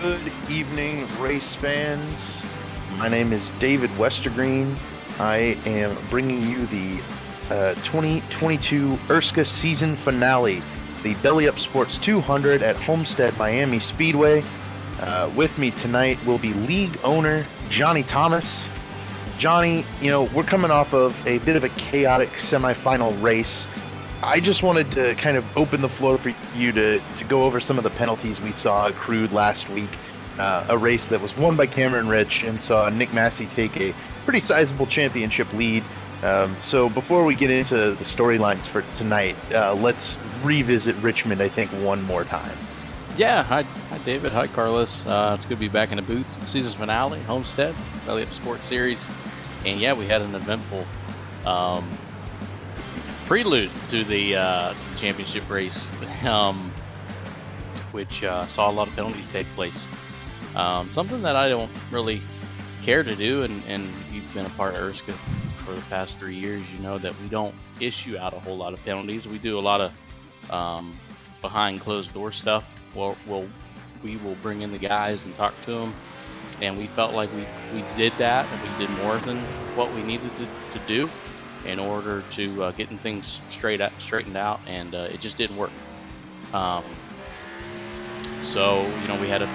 Good evening, race fans. My name is David Westergreen. I am bringing you the 2022 ERSCA season finale, the Belly Up Sports 200 at Homestead-Miami Speedway. With me tonight will be league owner Johnny Thomas. Johnny, we're coming off of a bit of a chaotic semifinal race. I just wanted to kind of open the floor for you to go over some of the penalties we saw accrued last week. A race that was won by Cameron Rich and saw Nick Massey take a pretty sizable championship lead. So before we get into the storylines for tonight, let's revisit Richmond, I think, one more time. Yeah, hi David, hi Carlos. It's good to be back in the booth. Season finale, Homestead, Belly Up Sports Series. And yeah, we had an eventful prelude to the championship race, which saw a lot of penalties take place. Something that I don't really care to do, and you've been a part of ERSCA for the past 3 years, you know that we don't issue out a whole lot of penalties. We do a lot of behind closed door stuff. We will bring in the guys and talk to them, and we felt like we did that, and we did more than what we needed to do in order to getting things straightened out, and it just didn't work. So we had to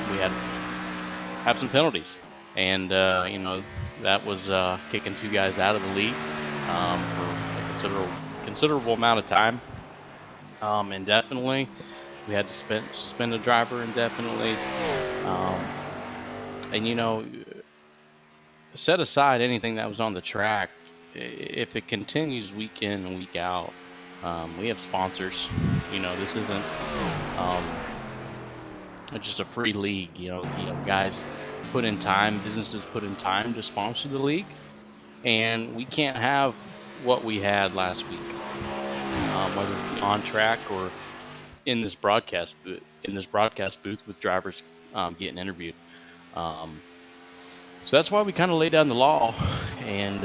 have some penalties, and that was kicking two guys out of the league for a considerable amount of time, indefinitely. We had to suspend a driver indefinitely, and set aside anything that was on the track. If it continues week in and week out, we have sponsors. This isn't just a free league. Guys put in time, businesses put in time to sponsor the league, and we can't have what we had last week, whether it be on track or in this broadcast booth with drivers getting interviewed. So that's why we kind of laid down the law, and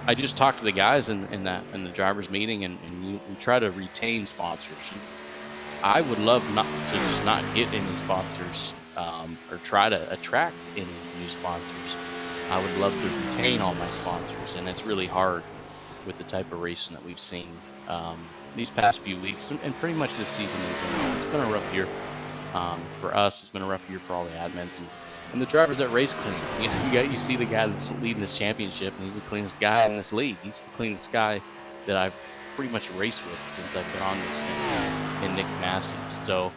I just talked to the guys in the drivers meeting, and we try to retain sponsors. I would love not get any sponsors, or try to attract any new sponsors. I would love to retain all my sponsors, and it's really hard with the type of racing that we've seen these past few weeks, and pretty much this season in general. It's been a rough year for us. It's been a rough year for all the admins and the drivers that race clean. You see the guy that's leading this championship, and he's the cleanest guy in this league. He's the cleanest guy that I've pretty much raced with since I've been on this in Nick Massey. So,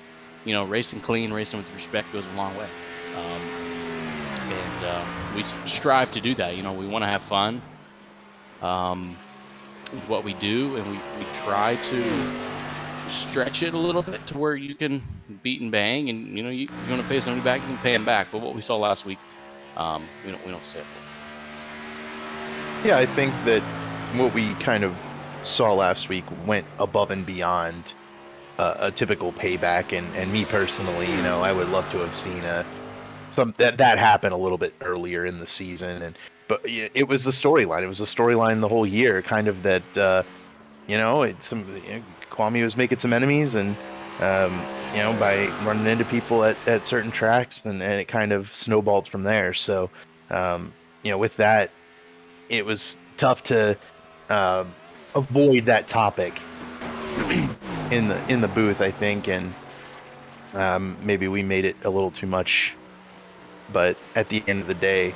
racing clean, racing with respect goes a long way. And we strive to do that. We want to have fun with what we do, and we try to stretch it a little bit to where you can beat and bang, and you want to pay somebody back, you can pay them back. But what we saw last week, we don't sit. Yeah, I think that what we kind of saw last week went above and beyond a typical payback, and me personally, I would love to have seen that happen a little bit earlier in the season, but it was the storyline. It was the storyline the whole year, kind of that Kwame was making some enemies, and by running into people at certain tracks, and it kind of snowballed from there. So with that, it was tough to avoid that topic in the booth, I think, and maybe we made it a little too much. But at the end of the day,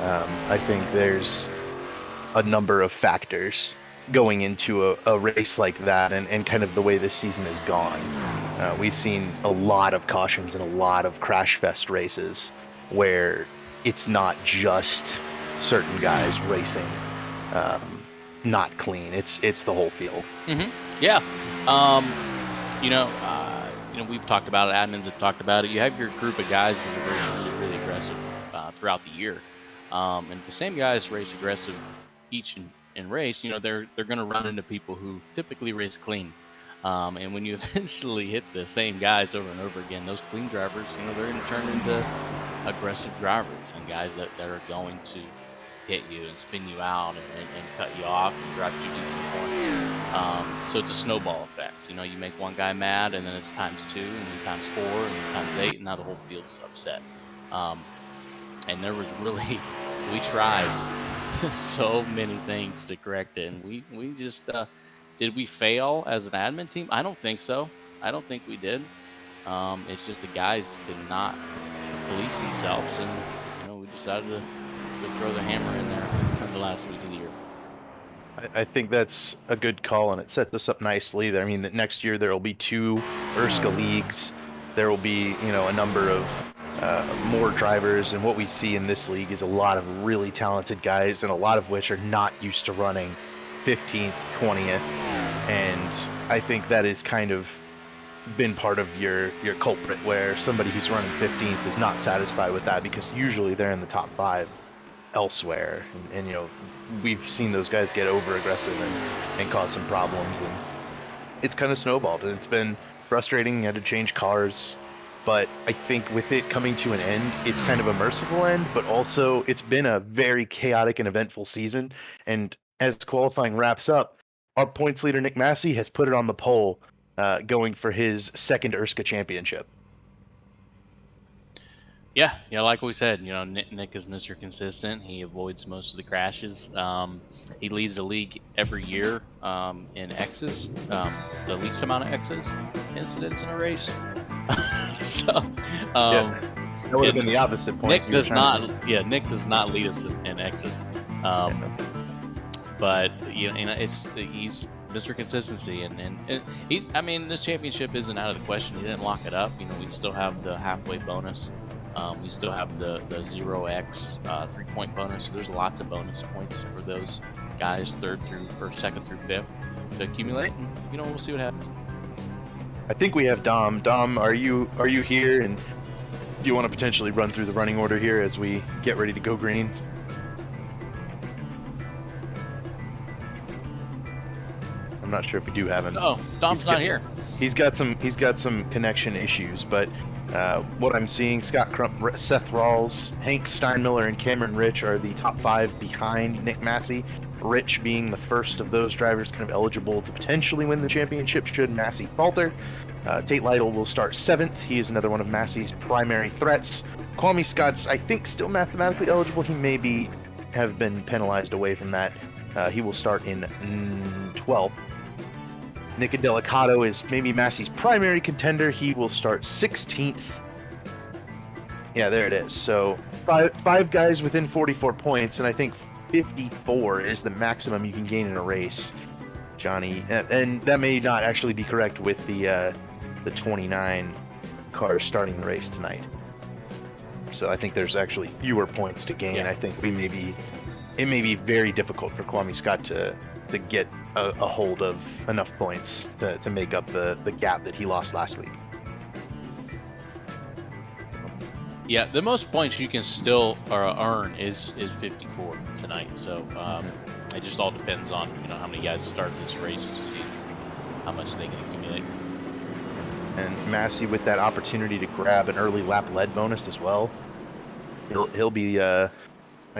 I think there's a number of factors going into a race like that, and kind of the way this season has gone. We've seen a lot of cautions and a lot of crash fest races where it's not just certain guys racing not clean. It's the whole field. Mm-hmm. Yeah. We've talked about it. Admins have talked about it. You have your group of guys that are really, really aggressive throughout the year, and if the same guys race aggressive each in race, they're going to run into people who typically race clean. And when you eventually hit the same guys over and over again, those clean drivers, they're going to turn into aggressive drivers and guys that are going to hit you and spin you out and cut you off and drive you deep in the corner. So it's a snowball effect. You know, you make one guy mad, and then it's times 2, and then times 4, and then times 8, and now the whole field's upset. And there was really, we tried so many things to correct it, and we just did we fail as an admin team? I don't think so. I don't think we did. It's just the guys could not police themselves, and we decided to throw the hammer in there in the last week of the year. I think that's a good call, and it sets us up nicely. I mean, that next year there will be 2 ERSCA leagues. There will be, a number of more drivers, and what we see in this league is a lot of really talented guys, and a lot of which are not used to running 15th, 20th, and I think that is kind of been part of your culprit, where somebody who's running 15th is not satisfied with that, because usually they're in the top 5 elsewhere, and we've seen those guys get over aggressive and cause some problems, and it's kind of snowballed, and it's been frustrating. You had to change cars, but I think with it coming to an end, it's kind of a merciful end, but also it's been a very chaotic and eventful season, and as qualifying wraps up, our points leader Nick Massey has put it on the pole, going for his 2nd ERSCA championship. Yeah, like we said, Nick is Mr. Consistent. He avoids most of the crashes. He leads the league every year in X's, the least amount of X's incidents in a race. So, that would have been the opposite point. Nick does not. Yeah, Nick does not lead us in X's. But he's Mr. Consistency, and he. I mean, this championship isn't out of the question. He didn't lock it up. We still have the halfway bonus. We still have the 0x 3-point bonus. So there's lots of bonus points for those guys, 2nd through 5th, to accumulate, and we'll see what happens. I think we have Dom. Dom, are you here? And do you want to potentially run through the running order here as we get ready to go green? I'm not sure if we do have him. Oh, Dom's not here. He's got some connection issues, but what I'm seeing, Scott Crump, Seth Rawls, Hank Steinmiller, and Cameron Rich are the top 5 behind Nick Massey. Rich being the first of those drivers kind of eligible to potentially win the championship should Massey falter. Tate Lytle will start 7th. He is another one of Massey's primary threats. Kwame Scott's, I think, still mathematically eligible. He have been penalized away from that. He will start in 12th. Nick Delicato is maybe Massey's primary contender. He will start 16th. Yeah, there it is. So five guys within 44 points, and I think 54 is the maximum you can gain in a race, Johnny. And that may not actually be correct with the 29 cars starting the race tonight. So I think there's actually fewer points to gain. Yeah. I think it may be very difficult for Kwame Scott to get a hold of enough points to make up the gap that he lost last week. Yeah, the most points you can still earn is 54 tonight. So it just all depends on how many guys start this race to see how much they can accumulate. And Massey with that opportunity to grab an early lap lead bonus as well. He'll be I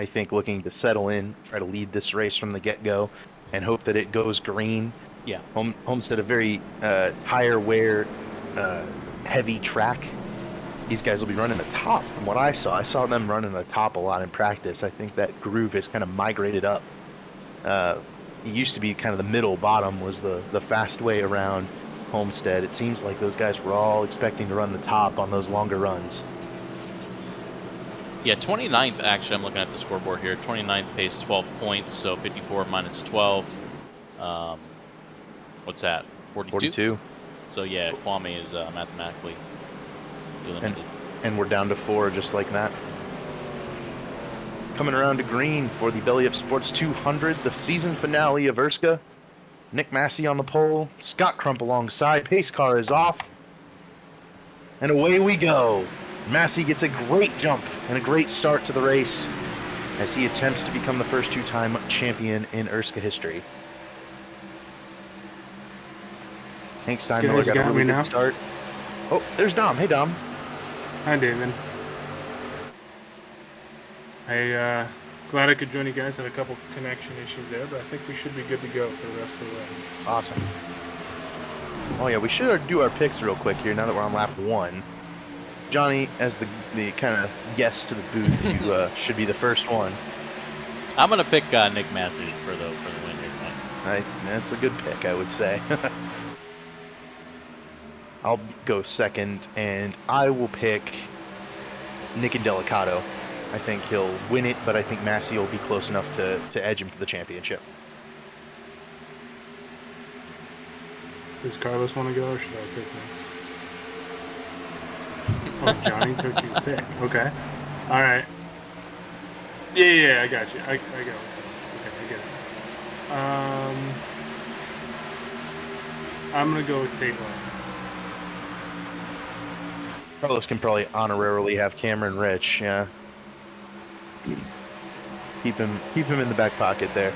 think looking to settle in, try to lead this race from the get-go, and hope that it goes green. Yeah. Homestead, a very tire wear heavy track. These guys will be running the top. From what I saw them running the top a lot in practice. I think that groove has kind of migrated up. It used to be kind of the middle bottom was the fast way around Homestead. It seems like those guys were all expecting to run the top on those longer runs. Yeah, 29th, actually, I'm looking at the scoreboard here. 29th pays 12 points, so 54 minus 12. What's that? 42? So, yeah, Kwame is mathematically eliminated. And we're down to 4 just like that. Coming around to green for the Belly Up Sports 200, the season finale of ERSCA. Nick Massey on the pole, Scott Crump alongside. Pace car is off. And away we go. Massey gets a great jump and a great start to the race as he attempts to become the first 2-time champion in ERSCA history. Hank Steinmiller got a really good start. Oh, there's Dom. Hey, Dom. Hi, David. Glad I could join you guys. Had a couple connection issues there, but I think we should be good to go for the rest of the way. Awesome. Oh yeah, we should do our picks real quick here now that we're on lap 1. Johnny, as the kind of guest to the booth, you should be the first one. I'm gonna pick Nick Massey for the win here tonight. That's a good pick, I would say. I'll go second, and I will pick Nick and Delicato. I think he'll win it, but I think Massey will be close enough to edge him for the championship. Does Carlos want to go, or should I pick him? Oh, Johnny took your pick. Okay. All right. Yeah, I got you. I go. Okay, I get it. I'm gonna go with Tate Lane. Carlos can probably honorarily have Cameron Rich. Yeah. Keep him in the back pocket there.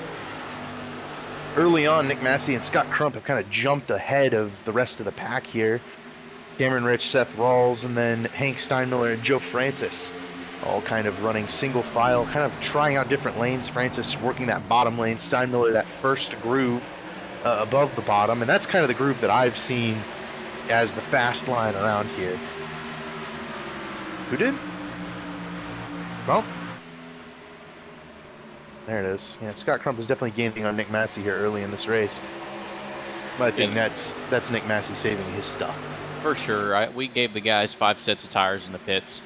Early on, Nick Massey and Scott Crump have kind of jumped ahead of the rest of the pack here. Cameron Rich, Seth Rawls, and then Hank Steinmiller and Joe Francis all kind of running single file, kind of trying out different lanes. Francis working that bottom lane, Steinmiller that first groove above the bottom, and that's kind of the groove that I've seen as the fast line around here. Who did? Crump? There it is. Yeah, Scott Crump is definitely gaining on Nick Massey here early in this race. But I think that's Nick Massey saving his stuff. For sure. We gave the guys 5 sets of tires in the pits.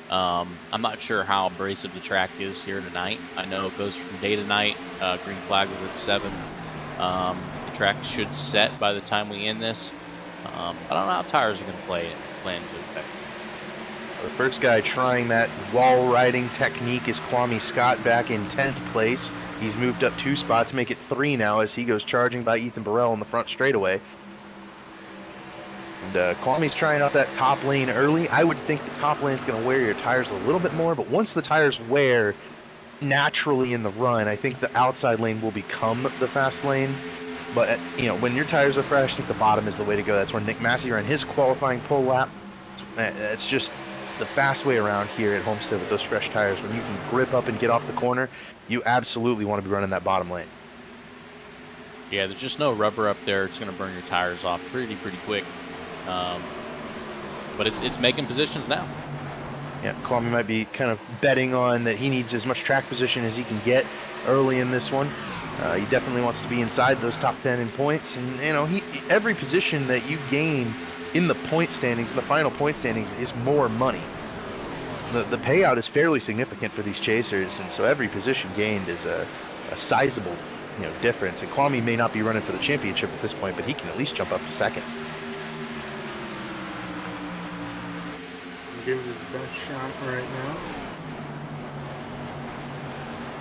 I'm not sure how abrasive the track is here tonight. I know it goes from day to night. Green flag was at 7. The track should set by the time we end this. I don't know how tires are going to plan to affect. The first guy trying that wall riding technique is Kwame Scott back in 10th place. He's moved up 2 spots, make it 3 now as he goes charging by Ethan Burrell in the front straightaway. And Kwame's trying out that top lane early. I would think the top lane's going to wear your tires a little bit more, but once the tires wear naturally in the run, I think the outside lane will become the fast lane. But when your tires are fresh, I think the bottom is the way to go. That's where Nick Massey ran his qualifying pole lap. It's just the fast way around here at Homestead with those fresh tires. When you can grip up and get off the corner, you absolutely want to be running that bottom lane. Yeah, there's just no rubber up there. It's going to burn your tires off pretty quick. But it's making positions now. Yeah, Kwame might be kind of betting on that he needs as much track position as he can get early in this one. He definitely wants to be inside those top 10 in points, and every position that you gain in the point standings, in the final point standings, is more money. The payout is fairly significant for these chasers, and so every position gained is a sizable difference. And Kwame may not be running for the championship at this point, but he can at least jump up to second. Give it his best shot right now.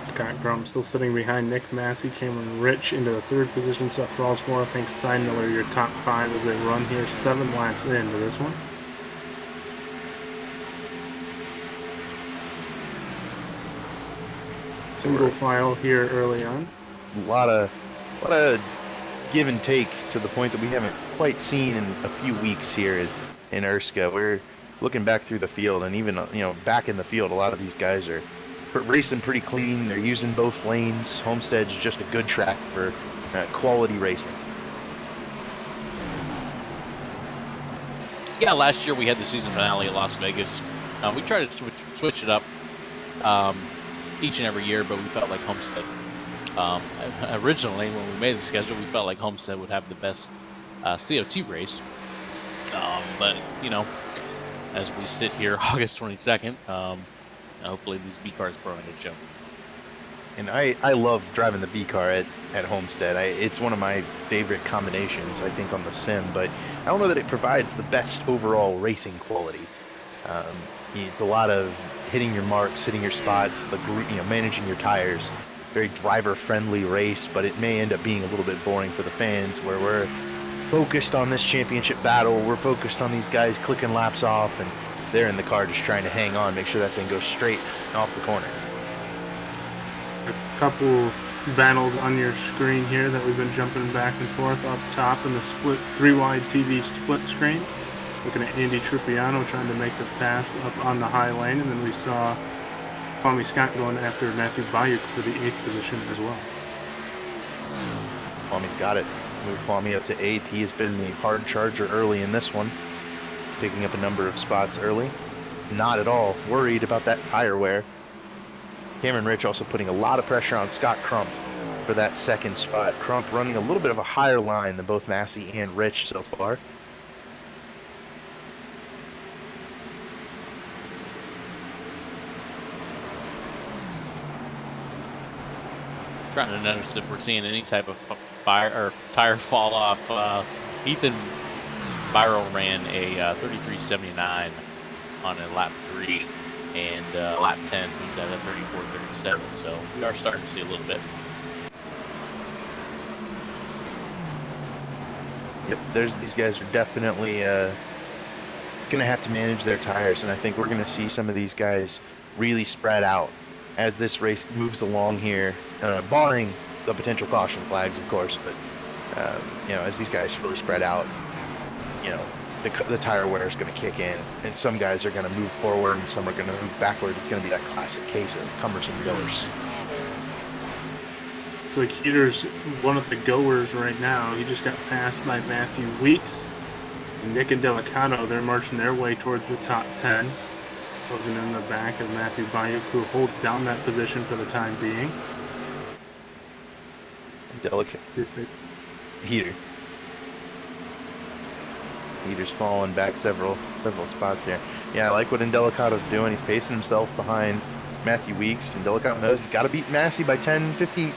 Scott Crump still sitting behind Nick Massey. Cameron Rich into the 3rd position. Seth Rawls 4th. Hank Steinmiller your top 5 as they run here 7 laps into this one. Single file here early on. A lot of give and take to the point that we haven't quite seen in a few weeks here in ERSCA. We're looking back through the field, and even back in the field, a lot of these guys are racing pretty clean. They're using both lanes. Homestead's just a good track for quality racing. Yeah, last year we had the season finale at Las Vegas. We tried to switch it up each and every year, but we felt like Homestead. Originally, when we made the schedule, we felt like Homestead would have the best COT race. But as we sit here August 22nd, hopefully these B cars put on a good show. And I love driving the B car at Homestead. It's one of my favorite combinations, I think, on the sim, but I don't know that it provides the best overall racing quality. It's a lot of hitting your marks, hitting your spots, managing your tires. Very driver-friendly race, but it may end up being a little bit boring for the fans, where we're focused on this championship battle. We're focused on these guys clicking laps off, and they're in the car just trying to hang on, make sure that thing goes straight off the corner. A couple battles on your screen here that we've been jumping back and forth up top in the split 3-wide TV split screen. Looking at Andy Tripiano trying to make the pass up on the high lane, and then we saw Kwame Scott going after Matthew Bayuk for the 8th position as well. Kwame's got it. Move Kwame up to 8th. He has been the hard charger early in this one, picking up a number of spots early. Not at all worried about that tire wear. Cameron Rich also putting a lot of pressure on Scott Crump for that second spot. Crump running a little bit of a higher line than both Massey and Rich so far. Trying to notice if we're seeing any type of fire or tire fall off. Ethan Byro ran a 33.79 on a lap 3, and lap 10 he's at a 34.37. So we are starting to see a little bit. Yep, these guys are definitely going to have to manage their tires, and I think we're going to see some of these guys really spread out as this race moves along here, barring the potential caution flags, of course. But as these guys really spread out, the tire wear is going to kick in, and some guys are going to move forward, and some are going to move backward. It's going to be that classic case of comers and goers. So Keeter's one of the goers right now. He just got passed by Matthew Weeks. And Nick and Delicato, they're marching their way towards the top 10. Closing in the back of Matthew Bayuk, who holds down that position for the time being. Heater's falling back several spots here. Yeah, I like what Indelicato's doing. He's pacing himself behind Matthew Weeks, and Delicato knows he's got to beat Massey by 10, 15,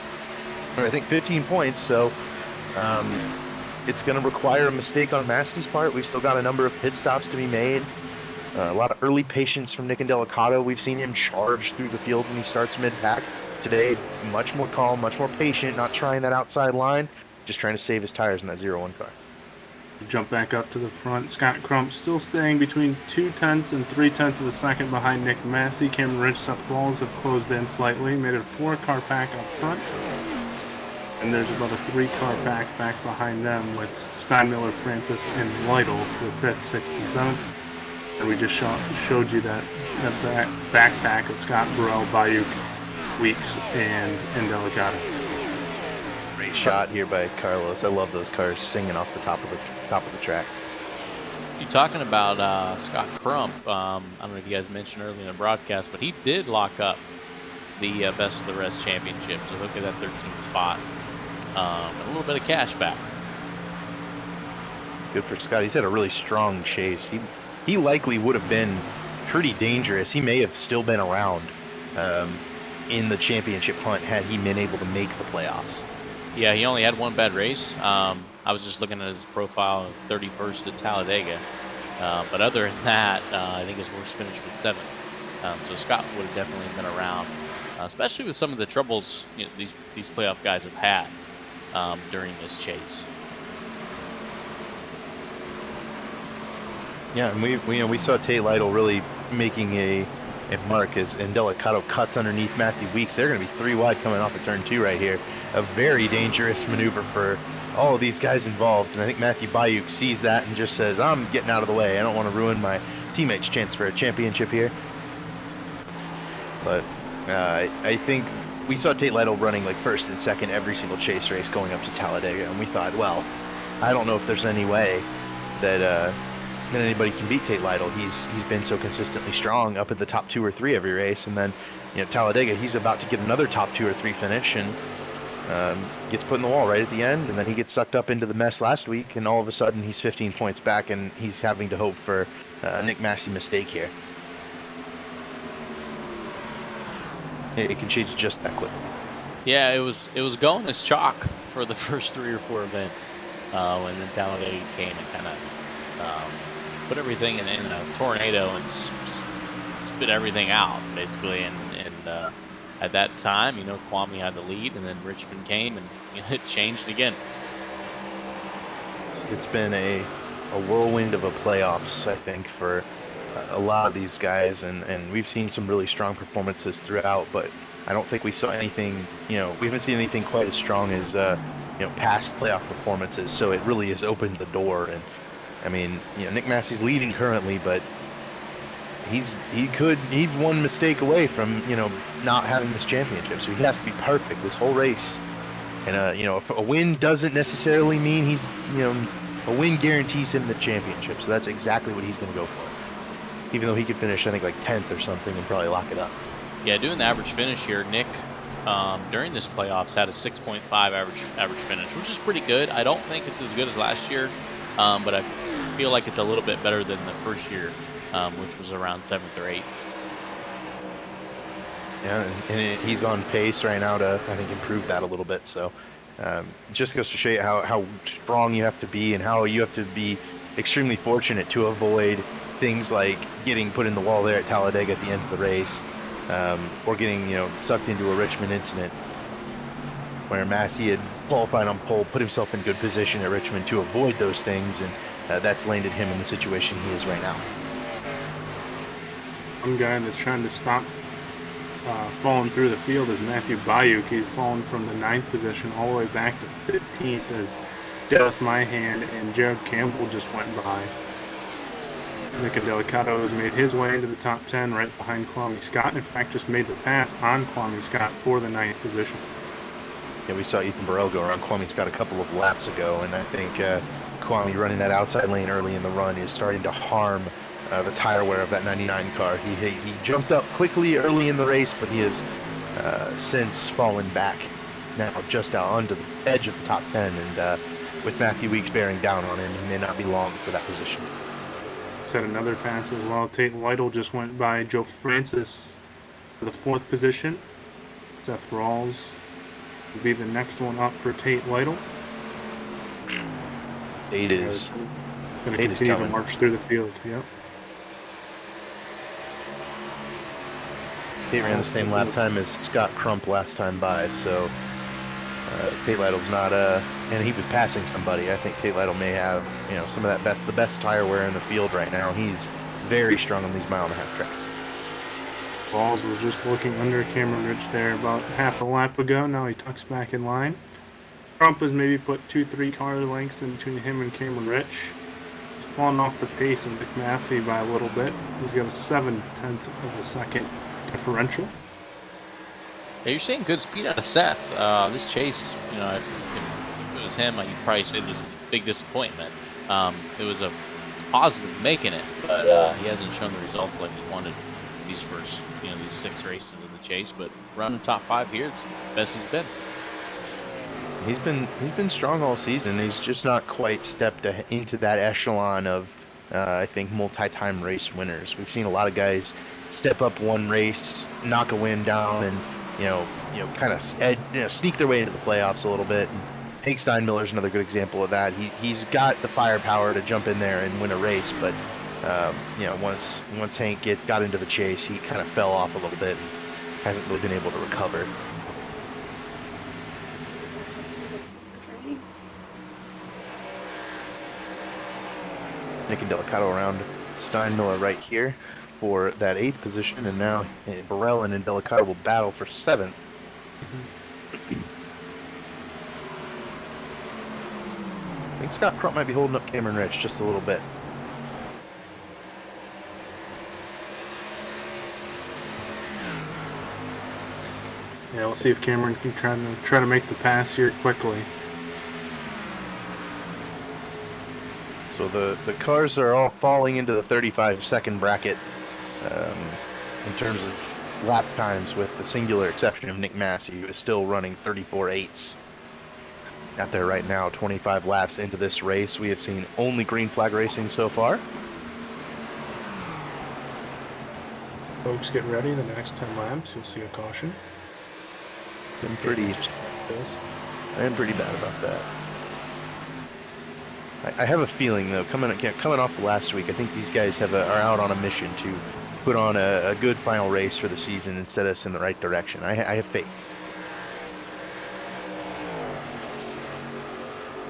or I think 15 points. So it's going to require a mistake on Massey's part. We've still got a number of pit stops to be made. A lot of early patience from Nick and Delicato. We've seen him charge through the field when he starts mid-pack. Today, much more calm, much more patient, not trying that outside line, just trying to save his tires in that 0-1 car. Jump back up to the front. Scott Crump still staying between 0.2 and 0.3 of a second behind Nick Massey. Cameron Rich, Seth Walls have closed in slightly, made it a 4-car pack up front. And there's about a 3-car pack back behind them with Steinmiller, Francis, and Lytle for 5th, 6th, and 7th. And we just showed you that backpack of Scott, Burrell, Bayuk, Weeks, and Delicato. Great shot here by Carlos. I love those cars singing off the top of the track. You talking about Scott Crump? I don't know if you guys mentioned earlier in the broadcast, but he did lock up the Best of the Rest championship. So look at that 13th spot. A little bit of cash back. Good for Scott. He's had a really strong chase. He likely would have been pretty dangerous. He may have still been around in the championship hunt had he been able to make the playoffs. Yeah, he only had one bad race. I was just looking at his profile, 31st at Talladega. But other than that, I think his worst finish was 7th. So Scott would have definitely been around, especially with some of the troubles these playoff guys have had during this chase. Yeah, and we saw Tate Lytle really making a mark as Delicato cuts underneath Matthew Weeks. They're going to be 3 wide coming off of turn 2 right here. A very dangerous maneuver for all of these guys involved. And I think Matthew Bayuk sees that and just says, I'm getting out of the way. I don't want to ruin my teammates' chance for a championship here. But I think we saw Tate Lytle running like 1st and 2nd every single chase race going up to Talladega. And we thought, well, I don't know if there's any way that anybody can beat Tate Lytle. He's been so consistently strong up at the top 2 or 3 every race, and then Talladega, he's about to get another top 2 or 3 finish, and gets put in the wall right at the end, and then he gets sucked up into the mess last week, and all of a sudden he's 15 points back, and he's having to hope for a Nick Massey mistake here. It can change just that quick. Yeah, it was going as chalk for the first 3 or 4 events, when then Talladega came and kind of put everything in a tornado and spit everything out, basically. And at that time, Kwame had the lead, and then Richmond came, and it changed again. It's been a whirlwind of a playoffs, I think, for a lot of these guys, and we've seen some really strong performances throughout, but I don't think we saw anything, we haven't seen anything quite as strong as, past playoff performances, so it really has opened the door. And I mean, Nick Massey's leading currently, but he's one mistake away from, not having this championship. So he has to be perfect this whole race And if a win doesn't necessarily mean a win guarantees him the championship. So that's exactly what he's going to go for. Even though he could finish, I think, like 10th or something and probably lock it up. Yeah, doing the average finish here, Nick, during this playoffs had a 6.5 average finish, which is pretty good. I don't think it's as good as last year, but I feel like it's a little bit better than the first year, which was around 7th or 8th. Yeah, and he's on pace right now to, I think, improve that a little bit. So it just goes to show you how strong you have to be and how you have to be extremely fortunate to avoid things like getting put in the wall there at Talladega at the end of the race, or getting sucked into a Richmond incident where Massey had qualified on pole, put himself in good position at Richmond to avoid those things, and that's landed him in the situation he is right now. One guy that's trying to stop falling through the field is Matthew Bayuk. He's fallen from the 9th position all the way back to 15th as Dallas Myhan and Jared Campbell just went by. Nick Delicato has made his way into the top 10 right behind Kwame Scott. In fact, just made the pass on Kwame Scott for the 9th position. Yeah, we saw Ethan Burrell go around Kwame Scott a couple of laps ago, and I think Kwame running that outside lane early in the run is starting to harm the tire wear of that 99 car. He jumped up quickly early in the race, but he has since fallen back now just out onto the edge of the top 10, and with Matthew Weeks bearing down on him, he may not be long for that position. Set another pass as well. Tate Lytle just went by Joe Francis for the 4th position. Seth Rawls will be the next one up for Tate Lytle. Tate is going to continue to march through the field. Yep. Tate ran the same lap time as Scott Crump last time by, so Tate Lytle's not and he was passing somebody. I think Tate Lytle may have some of the best tire wear in the field right now. He's very strong on these mile-and-a-half tracks. Balls was just looking under Cameron Rich there about half a lap ago. Now he tucks back in line. Crump has maybe put 2-3 car lengths in between him and Cameron Rich. He's fallen off the pace of Nick Massey by a little bit. He's got a 7/10 of a second differential. Yeah, you're seeing good speed out of Seth. This chase, if it was him, you'd probably say it was a big disappointment. It was a positive making it, but he hasn't shown the results like he wanted these first, these 6 races of the chase. But running top 5 here, it's the best he's been. He's been strong all season. He's just not quite stepped into that echelon of, I think, multi-time race winners. We've seen a lot of guys step up one race, knock a win down, and kind of sneak their way into the playoffs a little bit. And Hank Steinmiller's another good example of that. He's got the firepower to jump in there and win a race, but once Hank got into the chase, he kind of fell off a little bit and hasn't really been able to recover. Nick Delicato around Steinmiller right here for that 8th position, and now Burrell and Delicato will battle for 7th. I think Scott Crump might be holding up Cameron Rich just a little bit. Yeah, we'll see if Cameron can try to make the pass here quickly. So the cars are all falling into the 35-second bracket in terms of lap times, with the singular exception of Nick Massey, who is still running 34.8s out there right now. 25 laps into this race. We have seen only green flag racing so far. Folks, get ready. The next 10 laps, you'll see a caution. I am pretty bad about that. I have a feeling, though, coming off the last week, I think these guys are out on a mission to put on a good final race for the season and set us in the right direction. I have faith.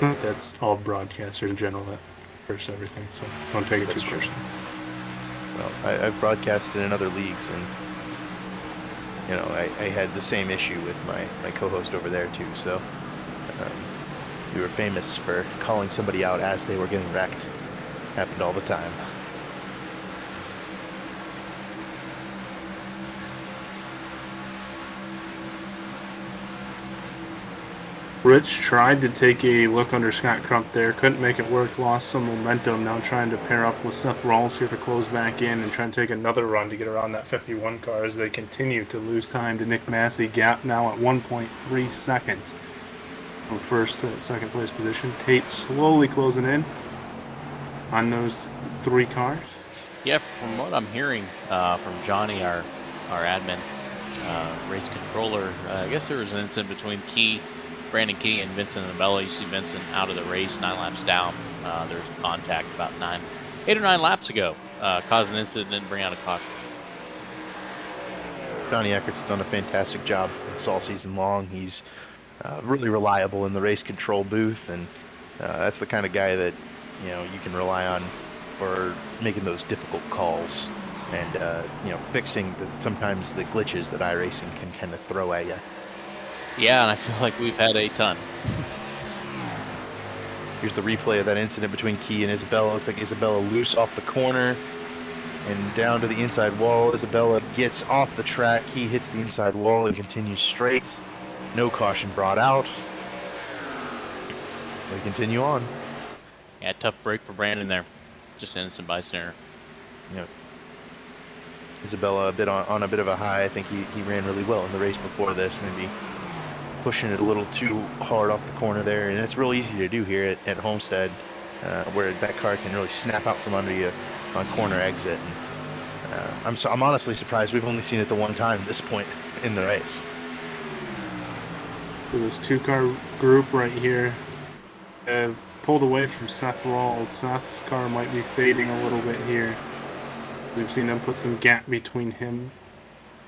That's all broadcasters in general that curse everything, so don't take it too personally. Well, I've broadcasted in other leagues, and I had the same issue with my co-host over there too. So we were famous for calling somebody out as they were getting wrecked. Happened all the time. Rich tried to take a look under Scott Crump there, couldn't make it work, lost some momentum. Now trying to pair up with Seth Rawls here to close back in and try and take another run to get around that 51 car as they continue to lose time to Nick Massey. Gap now at 1.3 seconds from first to second place position. Tate slowly closing in on those 3 cars. Yeah, from what I'm hearing from Johnny, our admin race controller, I guess there was an incident between Brandon Key and Vincent Annabella. You see Vincent out of the race, 9 laps down. There was a contact about 8 or 9 laps ago, caused an incident and bring out a caution. Johnny Eckert's done a fantastic job this all season long. He's really reliable in the race control booth, and that's the kind of guy that you can rely on for making those difficult calls and fixing sometimes the glitches that iRacing can kind of throw at you. Yeah, and I feel like we've had a ton. Here's the replay of that incident between Key and Isabella. Looks like Isabella loose off the corner and down to the inside wall. Isabella gets off the track. Key hits the inside wall and continues straight. No caution brought out. They continue on. Yeah, tough break for Brandon there. Just innocent bystander. Isabella a bit on a bit of a high. I think he ran really well in the race before this. Maybe pushing it a little too hard off the corner there, and it's real easy to do here at Homestead, where that car can really snap out from under you on corner exit. And, I'm honestly surprised we've only seen it the one time at this point in the race. So this 2-car group right here have pulled away from Seth Rawls. Seth's car might be fading a little bit here. We've seen them put some gap between him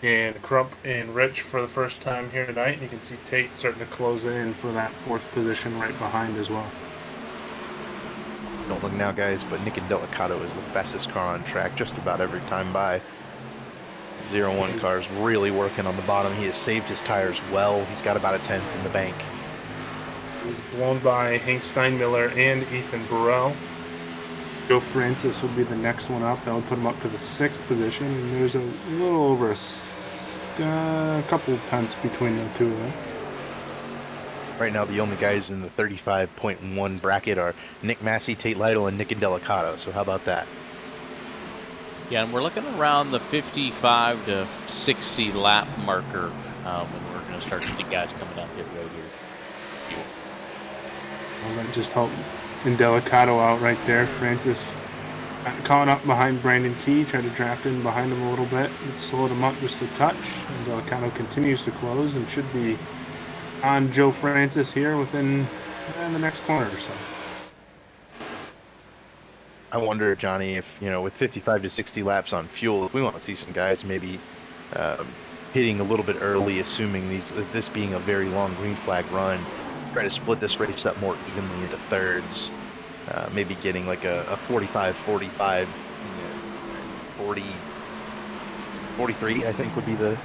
and Crump and Rich for the first time here tonight. You can see Tate starting to close in for that 4th position right behind as well. Don't look now, guys, but Nick Delicato is the fastest car on track just about every time by. 01 car is really working on the bottom. He has saved his tires well. He's got about a 10th in the bank. He's blown by Hank Steinmiller and Ethan Burrell. Joe Francis will be the next one up. That would put him up to the 6th position. And there's a little over a couple of tenths between the two of them. Right now, the only guys in the 35.1 bracket are Nick Massey, Tate Lytle, and Nick Delicato. So how about that? Yeah, and we're looking around the 55 to 60 lap marker when we're going to start to see guys coming down pit road here. Well, that just helped Delicato out right there. Francis caught up behind Brandon Key, tried to draft in behind him a little bit. It slowed him up just a touch. And Delicato continues to close and should be on Joe Francis here within the next corner or so. I wonder, Johnny, if, with 55 to 60 laps on fuel, if we want to see some guys maybe hitting a little bit early, assuming this being a very long green flag run, try to split this race up more evenly into thirds, maybe getting like a 45, 45, 40, 43, I think would be the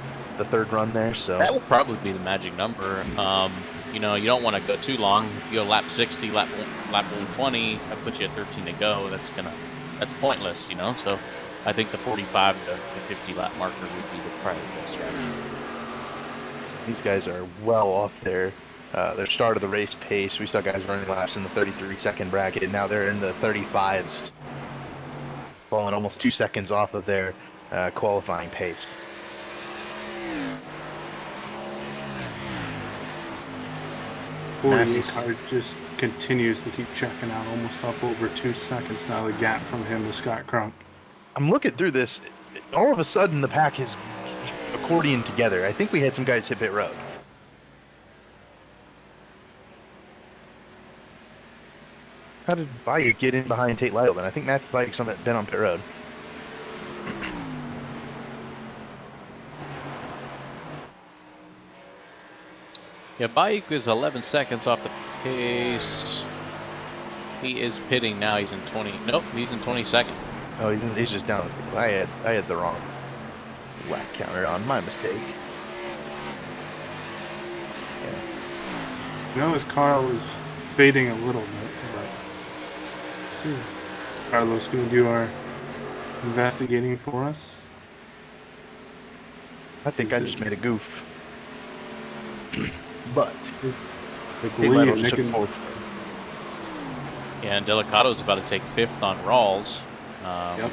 third run there. So that will probably be the magic number. You don't want to go too long. If you go lap 60, lap 120, that puts you at 13 to go. That's pointless, So I think the 45 to 50 lap marker would be probably the best strategy. These guys are well off their start of the race pace. We saw guys running laps in the 33-second bracket. Now they're in the 35s, falling almost 2 seconds off of their qualifying pace. The car just continues to keep checking out, almost up over 2 seconds now, the gap from him to Scott Crump. I'm looking through this. All of a sudden, the pack is accordion together. I think we had some guys hit pit road. How did Bayek get in behind Tate Lytle then? I think Matthew Bayek's been on pit road. Yeah, Bayek is 11 seconds off the pace. He is pitting now. He's in 20. Nope, he's in 22nd. Oh, he's just down. I had the wrong lap counter on. My mistake. Yeah. His car was fading a little bit, but Carlos going to do our investigating for us. I think I just made a goof. But Like Tate Lee Lytle and just Nick took and 4th. Yeah, and Delicado's about to take 5th on Rawls. Yep.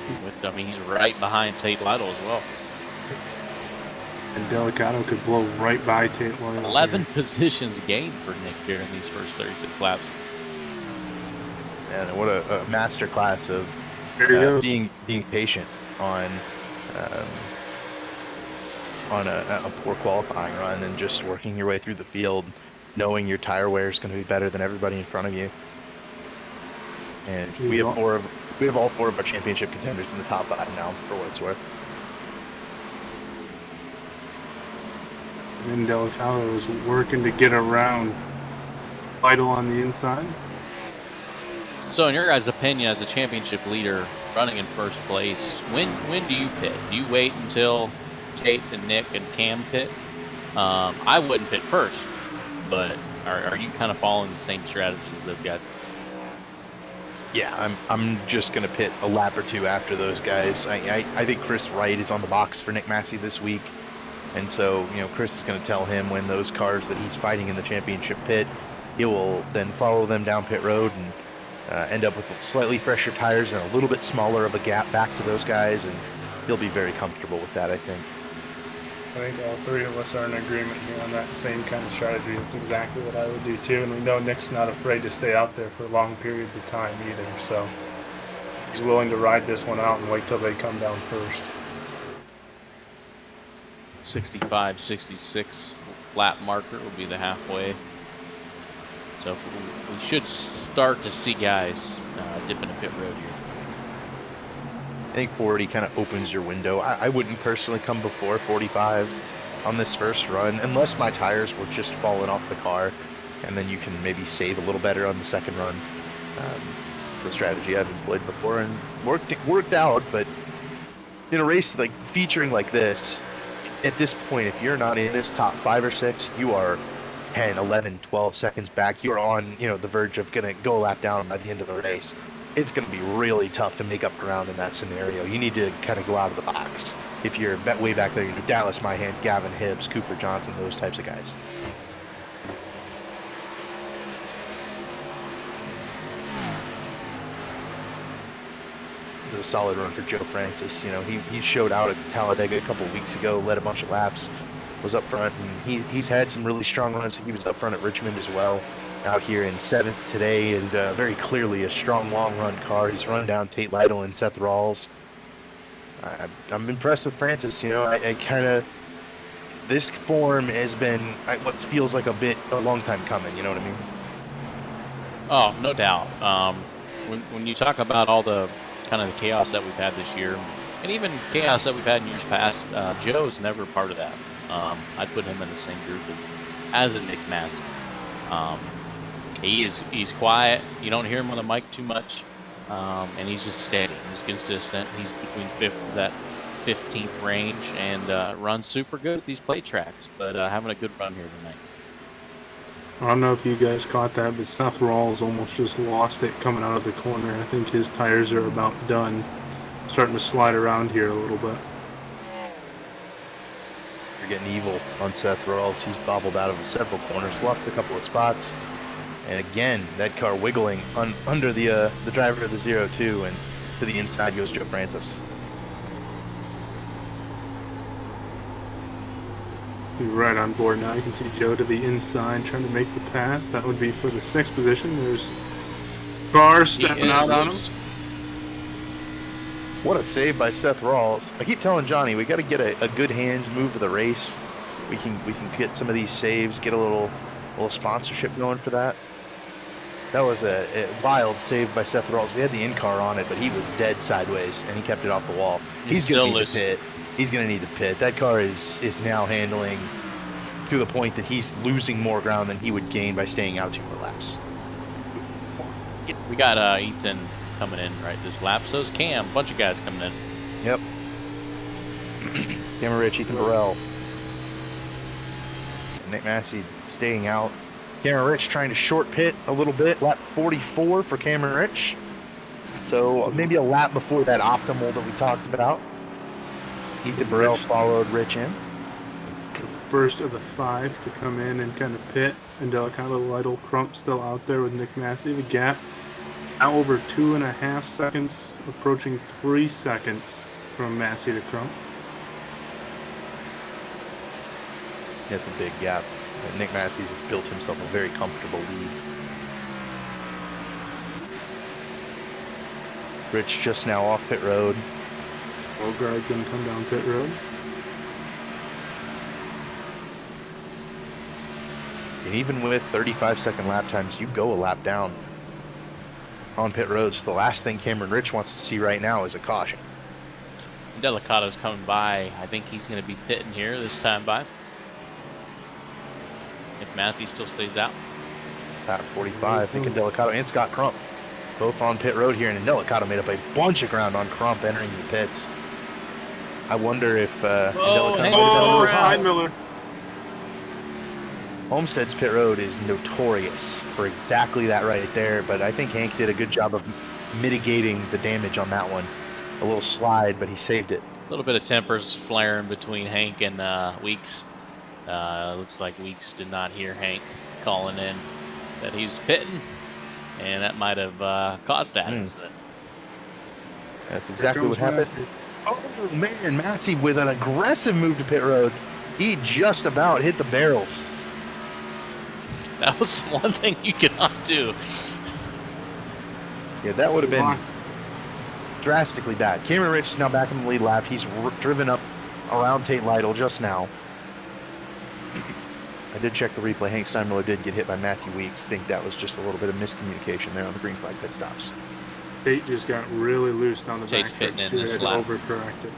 He's right behind Tate Lytle as well. And Delicado could blow right by Tate Lytle. 11 positions gained for Nick here in these first 36 laps. And what a master class of There he goes. being patient on a poor qualifying run and just working your way through the field, knowing your tire wear is going to be better than everybody in front of you. And we have all 4 of our championship contenders in the top 5 now, for what it's worth. And Delicado is working to get around Lytle on the inside. So in your guys' opinion, as a championship leader running in first place, when do you pit? Do you wait until Tate and Nick and Cam pit? I wouldn't pit first, but are you kind of following the same strategy as those guys? Yeah, I'm just gonna pit a lap or 2 after those guys. I think Chris Wright is on the box for Nick Massey this week, and so Chris is gonna tell him when those cars that he's fighting in the championship pit, he will then follow them down pit road and end up with slightly fresher tires and a little bit smaller of a gap back to those guys, and he'll be very comfortable with that, I think. I think all 3 of us are in agreement here on that same kind of strategy. That's exactly what I would do too. And we know Nick's not afraid to stay out there for long periods of time either. So he's willing to ride this one out and wait till they come down first. 65, 66 lap marker will be the halfway. So we should start to see guys dipping a pit road here. I think 40 kind of opens your window. I wouldn't personally come before 45 on this first run, unless my tires were just falling off the car, and then you can maybe save a little better on the second run. The strategy I've employed before and worked out, but in a race like featuring like this, at this point, if you're not in this top 5 or 6, you are 10, 11, 12 seconds back. You're on, the verge of going to go a lap down by the end of the race. It's going to be really tough to make up ground in that scenario. You need to kind of go out of the box. If you're way back there, Dallas Myhan, Gavin Hibbs, Cooper Johnson, those types of guys. It was a solid run for Joe Francis. He showed out at Talladega a couple of weeks ago, led a bunch of laps, was up front, and he's had some really strong runs. He was up front at Richmond as well. Out here in 7th today, and very clearly a strong long run car. He's run down Tate Lytle and Seth Rawls. I'm impressed with Francis. I kind of, this form has been what feels like a long time coming. You know what I mean? Oh, no doubt. When you talk about all the kind of the chaos that we've had this year, and even chaos that we've had in years past, Joe's never part of that. I'd put him in the same group as a Nick Massey. He's quiet. You don't hear him on the mic too much, and he's just steady. He's consistent. He's between 5th to that 15th range, and runs super good at these plate tracks. But having a good run here tonight. I don't know if you guys caught that, but Seth Rawls almost just lost it coming out of the corner. I think his tires are about done. Starting to slide around here a little bit. You're getting evil on Seth Rawls. He's bobbled out of several corners, lost a couple of spots. And again, that car wiggling under the driver of the 0-2, and to the inside goes Joe Francis. You're right on board now. You can see Joe to the inside trying to make the pass. That would be for the 6th position. There's cars stepping out on him. What a save by Seth Rawls. I keep telling Johnny, we got to get a good hands move of the race. We can get some of these saves, get a little sponsorship going for that. That was a wild save by Seth Rawls. We had the in-car on it, but he was dead sideways, and he kept it off the wall. He's going to need to pit. He's going to need to pit. That car is now handling to the point that he's losing more ground than he would gain by staying out 2 more laps. We got Ethan coming in right this lap. So is Cam. A bunch of guys coming in. Yep. Cameron Rich, Ethan Burrell. Nick Massey staying out. Cameron Rich trying to short pit a little bit. Lap 44 for Cameron Rich. So maybe a lap before that optimal that we talked about. Ethan Burrell followed Rich in. The first of the 5 to come in and kind of pit. and Delicado, Lytle, Crump still out there with Nick Massey. The gap now over 2.5 seconds, approaching 3 seconds from Massey to Crump. It's a big gap. Nick Massey's built himself a very comfortable lead. Rich just now off pit road. Bogard gonna come down pit road. And even with 35-second lap times, you go a lap down on pit roads. The last thing Cameron Rich wants to see right now is a caution. Delicado's coming by. I think he's going to be pitting here this time by. If Massey still stays out. Lap 45, thinking Delicado and Scott Crump both on pit road here, and Delicado made up a bunch of ground on Crump entering the pits. I wonder if Miller. Homestead's pit road is notorious for exactly that right there, but I think Hank did a good job of mitigating the damage on that one. A little slide, but he saved it. A little bit of tempers flaring between Hank and Weeks. Looks like Weeks did not hear Hank calling in that he's pitting, and that might have caused that incident. That's exactly what happened. Oh man, Massey with an aggressive move to pit road. He just about hit the barrels. That was one thing you cannot do. Yeah, that would have been drastically bad. Cameron Rich is now back in the lead lap. He's driven up around Tate Lytle just now. I did check the replay. Hank Steinmiller did get hit by Matthew Weeks. Think that was just a little bit of miscommunication there on the green flag pit stops. Tate just got really loose down the Tate's back pitting stretch. in this lap. Overcorrected.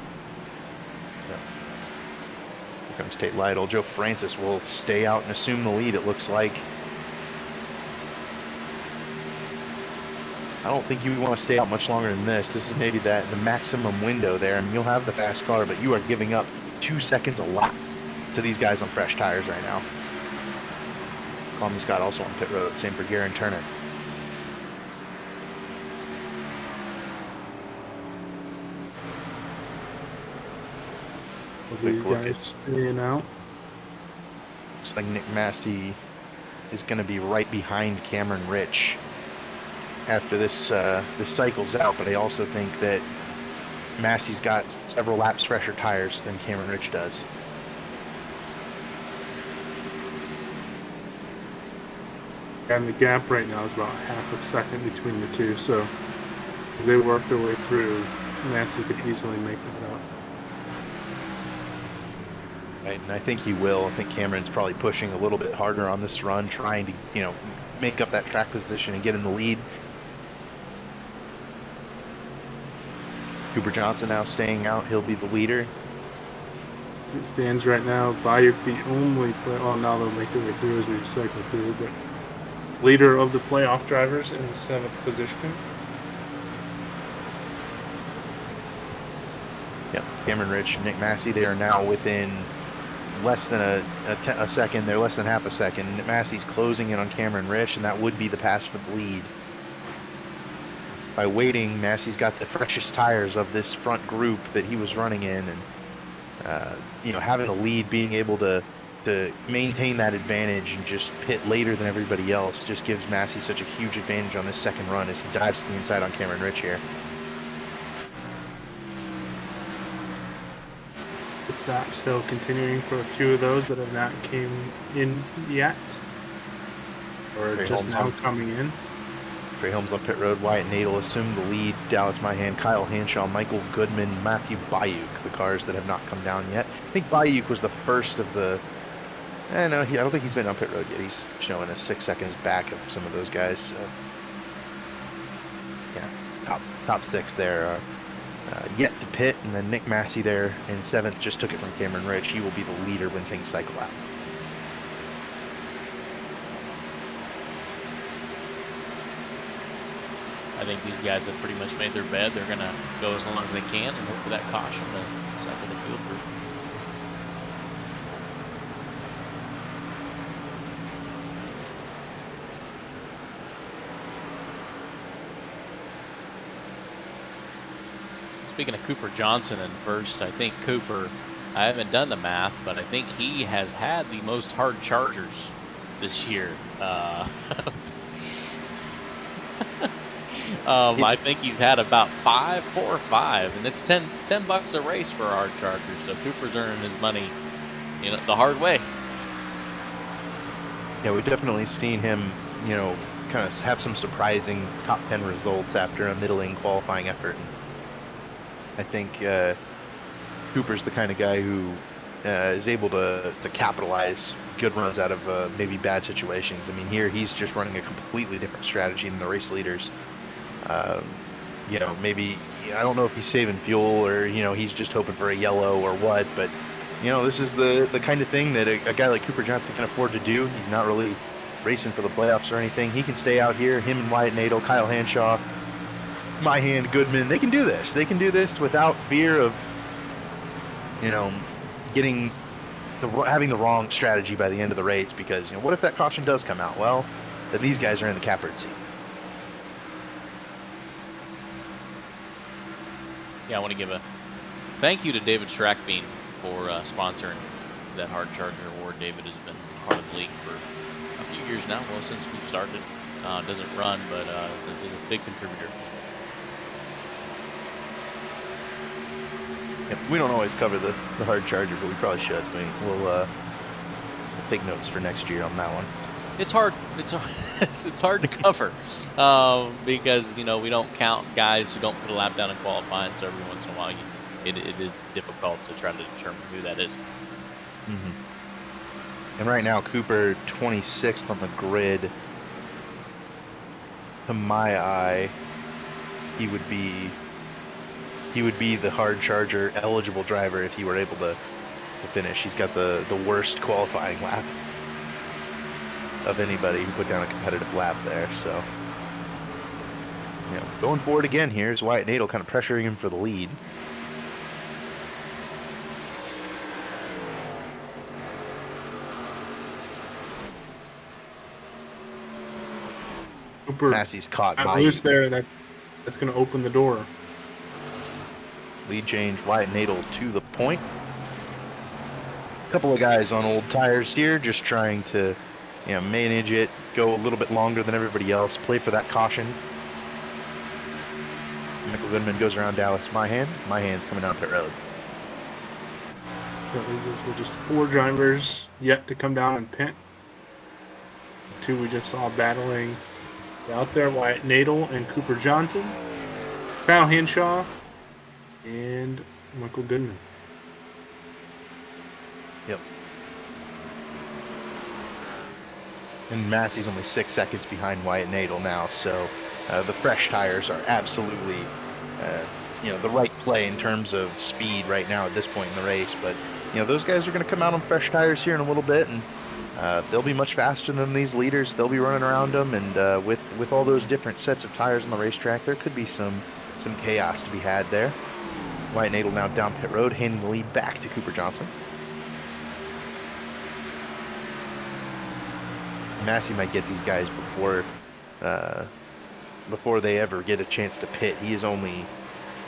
Here comes Tate Lytle. Joe Francis will stay out and assume the lead, it looks like. I don't think you want to stay out much longer than this. This is maybe the maximum window there, and you'll have the fast car, but you are giving up 2 seconds a lap to these guys on fresh tires right now. Colin Scott also on pit road. Same for Garen Turner. These guys staying out. Looks like Nick Massey is going to be right behind Cameron Rich after this cycle's out, but I also think that Massey's got several laps fresher tires than Cameron Rich does. And the gap right now is about half a second between the two, so as they work their way through, Massey could easily make that up. Right, and I think he will. I think Cameron's probably pushing a little bit harder on this run, trying to, make up that track position and get in the lead. Cooper Johnson now staying out. He'll be the leader. As it stands right now, Bayuk the only now they'll make their way through as we cycle through, but leader of the playoff drivers in the 7th position. Yep, Cameron Rich and Nick Massey, they are now within less than a second. They're less than half a second. Nick Massey's closing in on Cameron Rich, and that would be the pass for the lead. By waiting, Massey's got the freshest tires of this front group that he was running in, and having a lead, being able to maintain that advantage and just pit later than everybody else just gives Massey such a huge advantage on this second run as he dives to the inside on Cameron Rich here. It's that still continuing for a few of those that have not came in yet, or Trey just Holmes now on. coming in. Trey Holmes on pit road. Wyatt Nadel assumed the lead. Dallas Myhan, Kyle Hanshaw, Michael Goodman, Matthew Bayuk, the cars that have not come down yet. I think Bayuk was the first of the... I don't think he's been on pit road yet. He's showing us 6 seconds back of some of those guys. So. Yeah, top 6 there are yet to pit, and then Nick Massey there in 7th just took it from Cameron Rich. He will be the leader when things cycle out. I think these guys have pretty much made their bed. They're going to go as long as they can and hope for that caution to cycle the field through. Speaking of Cooper Johnson in first, I think Cooper, I haven't done the math, but I think he has had the most hard chargers this year. I think he's had about 4 or 5, and it's $10 a race for our Chargers. So Cooper's earning his money, the hard way. Yeah, we've definitely seen him, kind of have some surprising top 10 results after a middling qualifying effort. I think Cooper's the kind of guy who is able to capitalize good runs out of maybe bad situations. I mean, here he's just running a completely different strategy than the race leaders. Maybe, I don't know if he's saving fuel or, he's just hoping for a yellow or what, but, this is the kind of thing that a guy like Cooper Johnson can afford to do. He's not really racing for the playoffs or anything. He can stay out here, him and Wyatt Nadel, Kyle Hanshaw, Myhand, Goodman, they can do this. They can do this without fear of, having the wrong strategy by the end of the race, because, what if that caution does come out? Well, then these guys are in the catbird seat. Yeah, I want to give a thank you to David Schrackbean for sponsoring that Hard Charger Award. David has been part of the league for a few years now, well, since we started. Doesn't run, but is a big contributor. Yep, we don't always cover the Hard Charger, but we probably should. We'll take notes for next year on that one. It's hard. It's hard to cover because we don't count guys who don't put a lap down in qualifying. So every once in a while, it is difficult to try to determine who that is. And right now, Cooper 26th on the grid. To my eye, he would be the Hard Charger eligible driver if he were able to finish. He's got the worst qualifying lap of anybody who put down a competitive lap there. So, going forward again here is Wyatt Nadel kind of pressuring him for the lead. Cooper Massey's caught by loose there. That's going to open the door. Lead change, Wyatt Nadel to the point. A couple of guys on old tires here, just trying to manage it, go a little bit longer than everybody else, play for that caution. Michael Goodman goes around Dallas Myhand's coming down pit road. That leaves us with just 4 drivers yet to come down and pit. 2 we just saw battling out there, Wyatt Nadel and Cooper Johnson, Kyle Hanshaw, and Michael Goodman. Yep. And Massey's only 6 seconds behind Wyatt Nadel now, so the fresh tires are absolutely, the right play in terms of speed right now at this point in the race. But, those guys are going to come out on fresh tires here in a little bit, and they'll be much faster than these leaders. They'll be running around them, and with all those different sets of tires on the racetrack, there could be some chaos to be had there. Wyatt Nadel now down pit road, handing the lead back to Cooper Johnson. Massey might get these guys before they ever get a chance to pit. He is only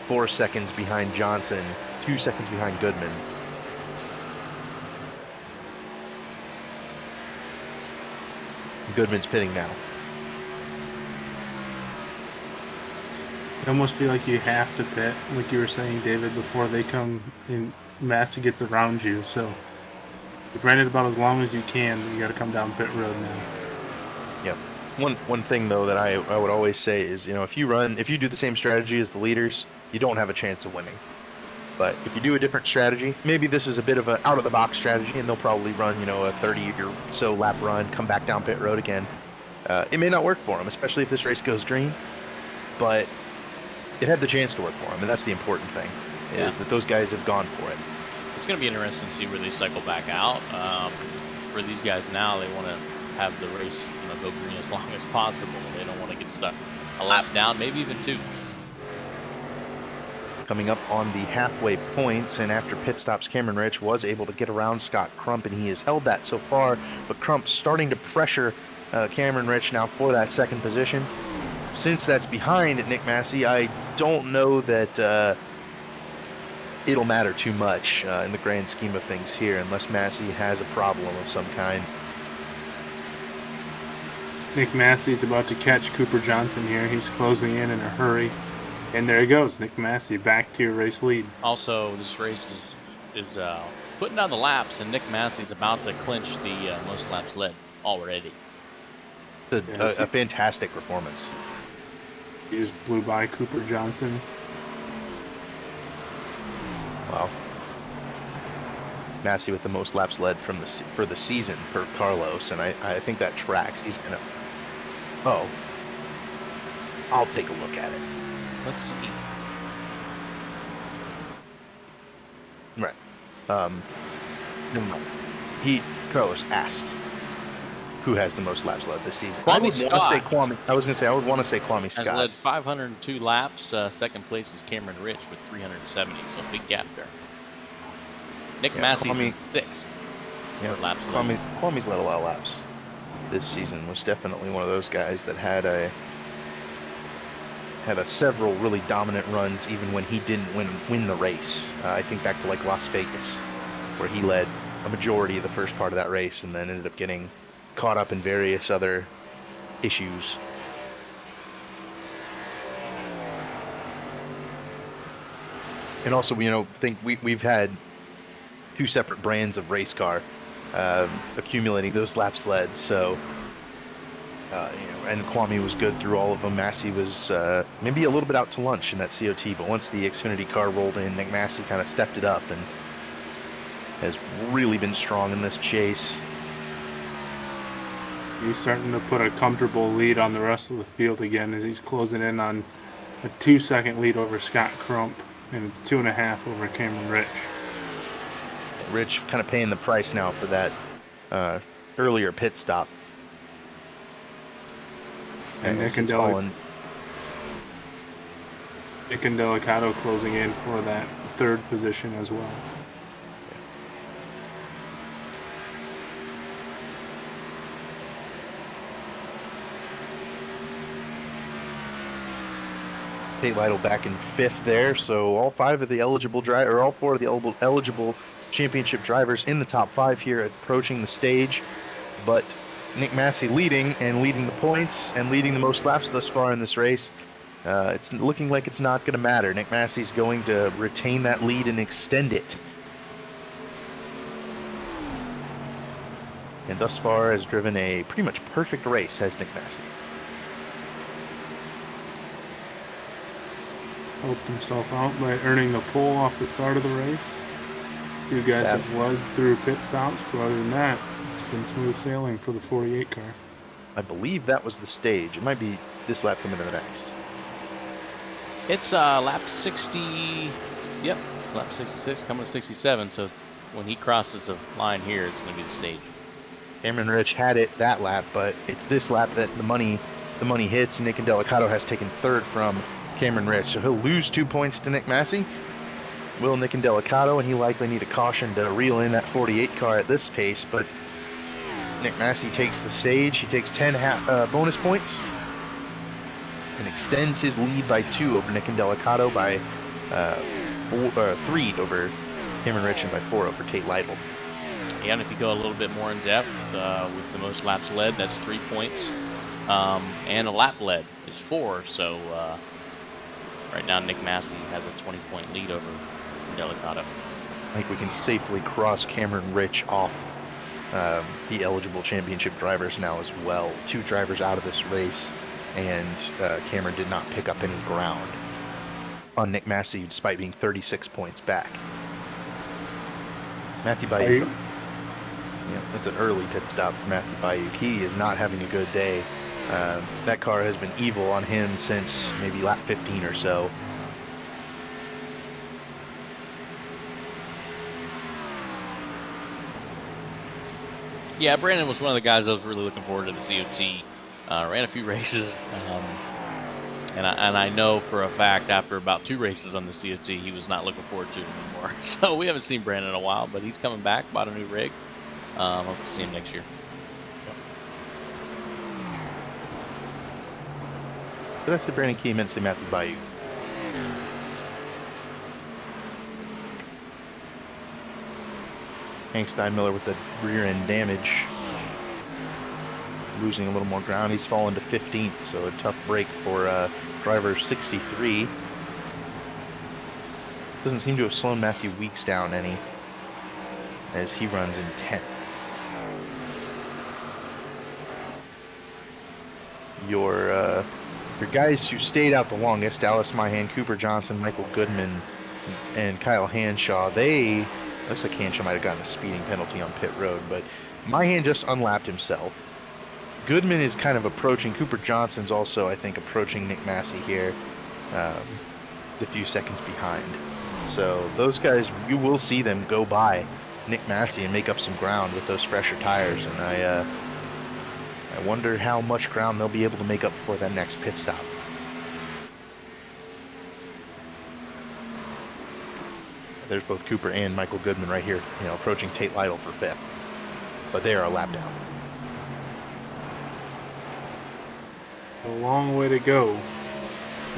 4 seconds behind Johnson, 2 seconds behind Goodman. Goodman's pitting now. I almost feel like you have to pit, like you were saying, David, before they come and Massey gets around you. So you've ran it about as long as you can, but you got to come down pit road now. Yep. One thing though that I would always say is, if you do the same strategy as the leaders, you don't have a chance of winning. But if you do a different strategy, maybe this is a bit of an out of the box strategy, and they'll probably run a 30 or so lap run, come back down pit road again. It may not work for them, especially if this race goes green, but it had the chance to work for them, and that's the important thing, is that those guys have gone for it. It's going to be interesting to see where they cycle back out. For these guys now, they want to have the race go green as long as possible. They don't want to get stuck a lap down, maybe even 2. Coming up on the halfway points, and after pit stops, Cameron Rich was able to get around Scott Crump, and he has held that so far, but Crump's starting to pressure Cameron Rich now for that second position. Since that's behind Nick Massey, I don't know that it'll matter too much in the grand scheme of things here, unless Massey has a problem of some kind. Nick Massey's about to catch Cooper Johnson here. He's closing in a hurry. And there he goes, Nick Massey back to your race lead. Also, this race is putting down the laps, and Nick Massey's about to clinch the most laps led already. A fantastic performance. He just blew by Cooper Johnson. Wow. Massey with the most laps led for the season for Carlos, and I think that tracks. He's gonna. Oh, I'll take a look at it. Let's see. Right. Never mind. Carlos asked who has the most laps led this season. Kwame I would want to Scott. say Kwame. I was gonna say I would want to say Kwame Has Scott. led 502 laps. Second place is Cameron Rich with 370, so big gap there. Nick Massey's in sixth. Yeah, laps led. Kwame's led a lot of laps this season. Was definitely one of those guys that had several really dominant runs, even when he didn't win the race. I think back to like Las Vegas, where he led a majority of the first part of that race, and then ended up getting caught up in various other issues. And also, think we've had two separate brands of race car accumulating those laps led. So, and Kwame was good through all of them. Massey was maybe a little bit out to lunch in that COT, but once the Xfinity car rolled in, Nick Massey kind of stepped it up and has really been strong in this chase. He's starting to put a comfortable lead on the rest of the field again as he's closing in on a 2-second lead over Scott Crump, and it's 2.5 over Cameron Rich. Rich kind of paying the price now for that earlier pit stop. And Nick and Delicato closing in for that third position as well. Tate Lytle back in fifth there, so all four of the eligible championship drivers in the top 5 here, approaching the stage. But Nick Massey leading the points and leading the most laps thus far in this race. It's looking like it's not going to matter. Nick Massey's going to retain that lead and extend it. And thus far has driven a pretty much perfect race, has Nick Massey. Helped himself out by earning the pole off the start of the race. You guys have led through pit stops, but other than that, it's been smooth sailing for the 48 car. I believe that was the stage. It might be this lap coming to the next. It's lap 60. Yep, lap 66 coming to 67. So when he crosses the line here, it's going to be the stage. Cameron Rich had it that lap, but it's this lap that the money hits. Nick Delicato has taken third from Cameron Rich, so he'll lose 2 points to Nick Massey. Will Nick Delicato, and he likely need a caution to reel in that 48 car at this pace, but Nick Massey takes the stage. He takes 10 bonus points and extends his lead by 2 over Nick Delicato, by 3 over Cameron Rich, and by 4 over Tate Lytle. Yeah, and if you go a little bit more in depth with the most laps led, that's 3 points, and a lap led is 4. So right now, Nick Massey has a 20-point lead over Delicato. I think we can safely cross Cameron Rich off the eligible championship drivers now as well. 2 drivers out of this race, and Cameron did not pick up any ground on Nick Massey despite being 36 points back. Matthew Bayuk. Yeah, that's an early pit stop for Matthew Bayuk. He is not having a good day. That car has been evil on him since maybe lap 15 or so. Yeah, Brandon was one of the guys I was really looking forward to the COT. Ran a few races, and I know for a fact after about 2 races on the COT, he was not looking forward to it anymore. So we haven't seen Brandon in a while, but he's coming back, bought a new rig. Hope to see him next year. Did I say Brandon Key? I meant to say Matthew Bayou. Hank Steinmiller with the rear end damage. losing a little more ground. He's fallen to 15th, so a tough break for driver 63. Doesn't seem to have slowed Matthew Weeks down any, as he runs in 10th. Your guys who stayed out the longest, Dallas Myhan, Cooper Johnson, Michael Goodman, and Kyle Hanshaw, looks like Hanshaw might have gotten a speeding penalty on pit road, but Myhan just unlapped himself. Goodman is kind of approaching. Cooper Johnson's also, I think, approaching Nick Massey here, a few seconds behind. So those guys, you will see them go by Nick Massey and make up some ground with those fresher tires, and I wonder how much ground they'll be able to make up for that next pit stop. There's both Cooper and Michael Goodman right here, approaching Tate Lytle for 5th, but they are a lap down. A long way to go.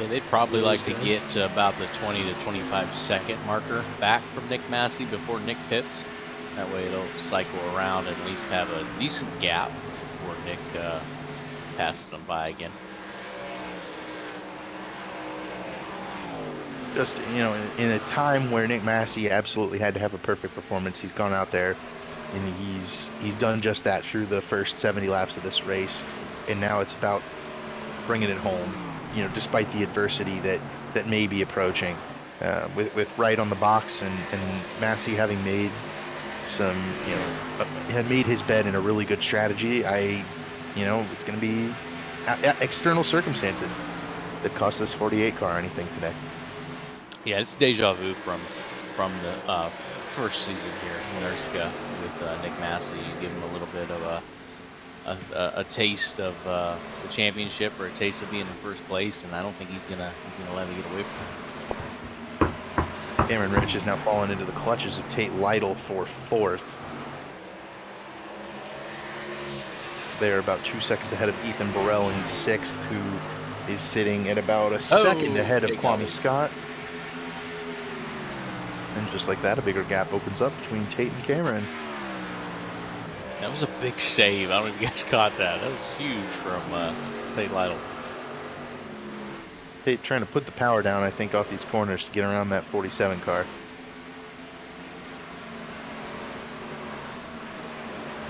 Yeah, they'd probably like to get to about the 20 to 25 second marker back from Nick Massey before Nick pits. That way it'll cycle around and at least have a decent gap before Nick passes them by again. Just, in a time where Nick Massey absolutely had to have a perfect performance, he's gone out there and he's done just that through the first 70 laps of this race, and now it's about bringing it home, despite the adversity that may be approaching, with Wright on the box and Massey having made some, had made his bed in a really good strategy. It's going to be external circumstances that cost this 48 car anything today. Yeah, it's deja vu from the first season here in ERSCA with Nick Massey. You give him a little bit of a taste of the championship, or a taste of being in first place, and I don't think he's gonna let it get away from him. Cameron Rich has now fallen into the clutches of Tate Lytle for 4th. They're about 2 seconds ahead of Ethan Burrell in 6th, who is sitting at about a second ahead of Kwame Scott. And just like that, a bigger gap opens up between Tate and Cameron. That was a big save. I don't know if you guys caught that. That was huge from Tate Lytle. Tate trying to put the power down, I think, off these corners to get around that 47 car.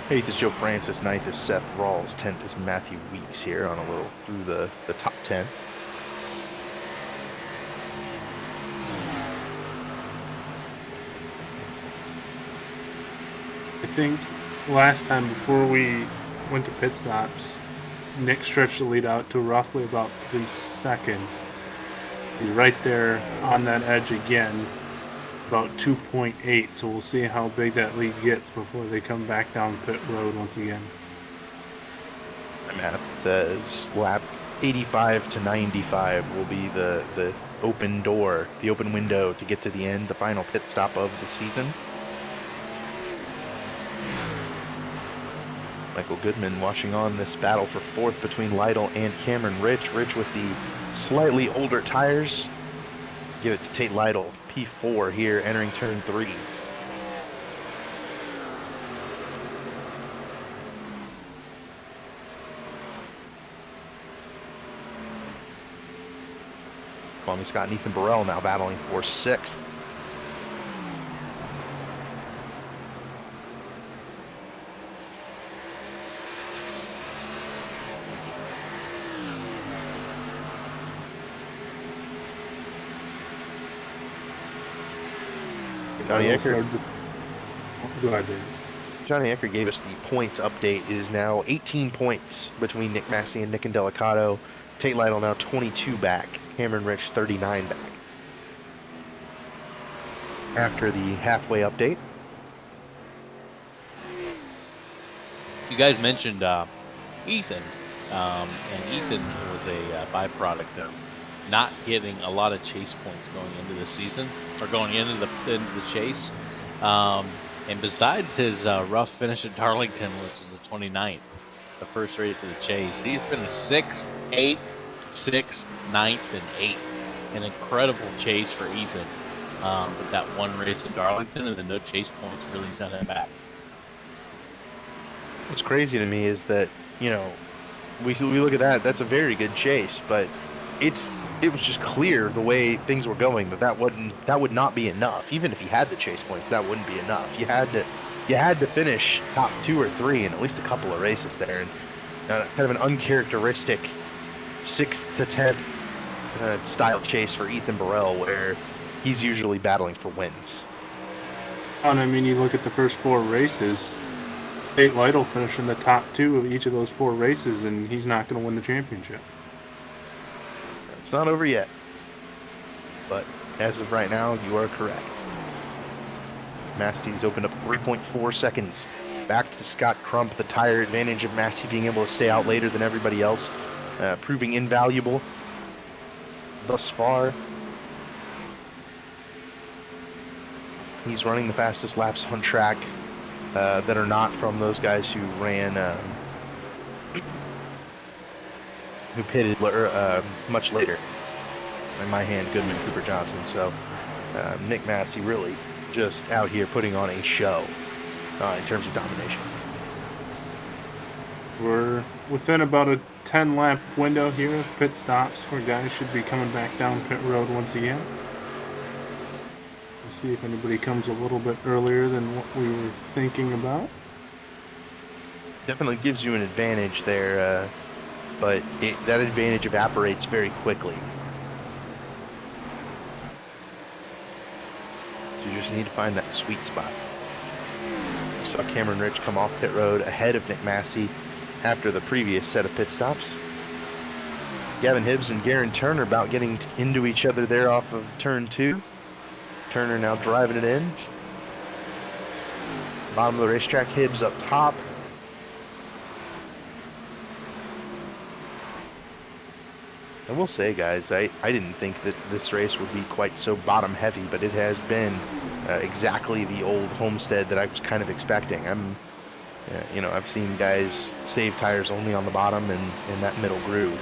8th is Joe Francis, 9th is Seth Rawls, 10th is Matthew Weeks here on a little through the top 10. I think last time before we went to pit stops, Nick stretched the lead out to roughly about 3 seconds. He's right there on that edge again, about 2.8, so we'll see how big that lead gets before they come back down pit road once again. My math says lap 85 to 95 will be the open door, the open window to get to the end, the final pit stop of the season. Michael Goodman watching on this battle for 4th between Lytle and Cameron Rich. Rich with the slightly older tires. Give it to Tate Lytle, P4 here, entering turn 3. Kwame Scott and Ethan Burrell now battling for 6th. Johnny Eckert. Go ahead, Dave. Johnny Eckert gave us the points update. It is now 18 points between Nick Massey and Nick Indelicato. Tate Lytle now 22 back. Cameron Rich 39 back. After the halfway update. You guys mentioned Ethan, and Ethan was a byproduct of not getting a lot of chase points going into the season, or going into the chase. And besides his rough finish at Darlington, which was the 29th, the first race of the chase, he's been 6th, 8th, 6th, 9th, and 8th. An incredible chase for Ethan. But that one race at Darlington and the no chase points really sent him back. What's crazy to me is that you know, we look at that. That's a very good chase, but it was just clear the way things were going that would not be enough. Even if he had the chase points, that wouldn't be enough. You had to finish top 2 or 3 in at least a couple of races there, and kind of an uncharacteristic 6th to 10th style chase for Ethan Burrell, where he's usually battling for wins. And I mean, you look at the first 4 races, Tate Lytle finished in the top 2 of each of those 4 races, and he's not going to win the championship. It's not over yet, but as of right now, you are correct. Massey's opened up 3.4 seconds. Back to Scott Crump, the tire advantage of Massey being able to stay out later than everybody else, proving invaluable thus far. He's running the fastest laps on track that are not from those guys who ran, who pitted much later. In my hand, Goodman, Cooper Johnson. So Nick Massey really just out here putting on a show in terms of domination. We're within about a 10-lap window here of pit stops where guys should be coming back down pit road once again. We'll see if anybody comes a little bit earlier than what we were thinking about. Definitely gives you an advantage there, but that advantage evaporates very quickly. So you just need to find that sweet spot. We saw Cameron Rich come off pit road ahead of Nick Massey after the previous set of pit stops. Gavin Hibbs and Garen Turner about getting into each other there off of turn 2. Turner now driving it in. Bottom of the racetrack, Hibbs up top. I will say, guys, I didn't think that this race would be quite so bottom heavy, but it has been exactly the old Homestead that I was kind of expecting. I've seen guys save tires only on the bottom and in that middle groove.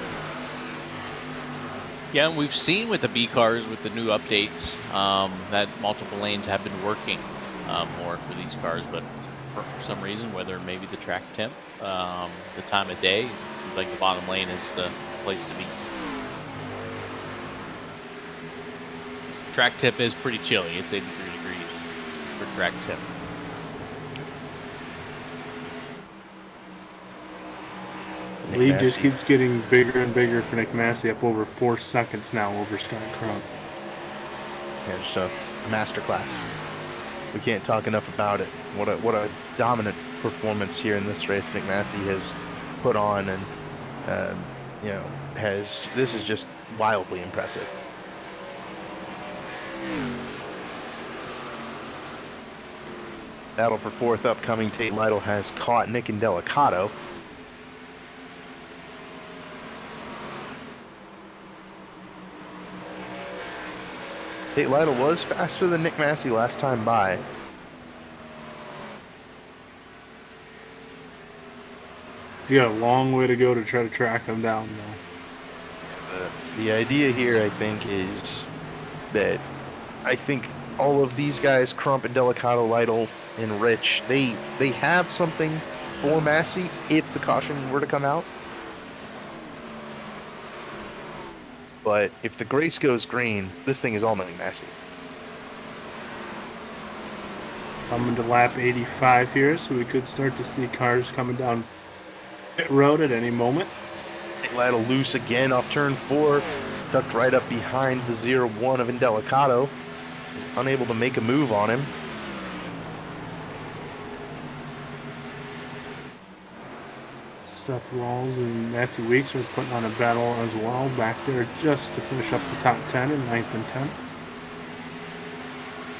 Yeah, and we've seen with the B cars with the new updates that multiple lanes have been working more for these cars, but for some reason, whether maybe the track temp, the time of day, it seems like the bottom lane is the place to be. Track tip is pretty chilly. It's 83 degrees for track tip. Lead just keeps getting bigger and bigger for Nick Massey, up over 4 seconds now over Scott Crump. Yeah, just a masterclass. We can't talk enough about it. What a dominant performance here in this race Nick Massey has put on, and this is just wildly impressive. Battle for 4th upcoming. Tate Lytle has caught Nick Indelicato. Tate Lytle was faster than Nick Massey last time by. He's got a long way to go to try to track him down, though. The idea here, I think, is that I think all of these guys, Crump, Indelicato, Lytle, and Rich, they have something for Massey if the caution were to come out. But if the grace goes green, this thing is all Nick Massey. Coming to lap 85 here, so we could start to see cars coming down pit road at any moment. Lytle loose again off turn 4, tucked right up behind the 0-1 of Indelicato. Was unable to make a move on him. Seth Rawls and Matthew Weeks are putting on a battle as well back there just to finish up the top 10 in 9th and 10th.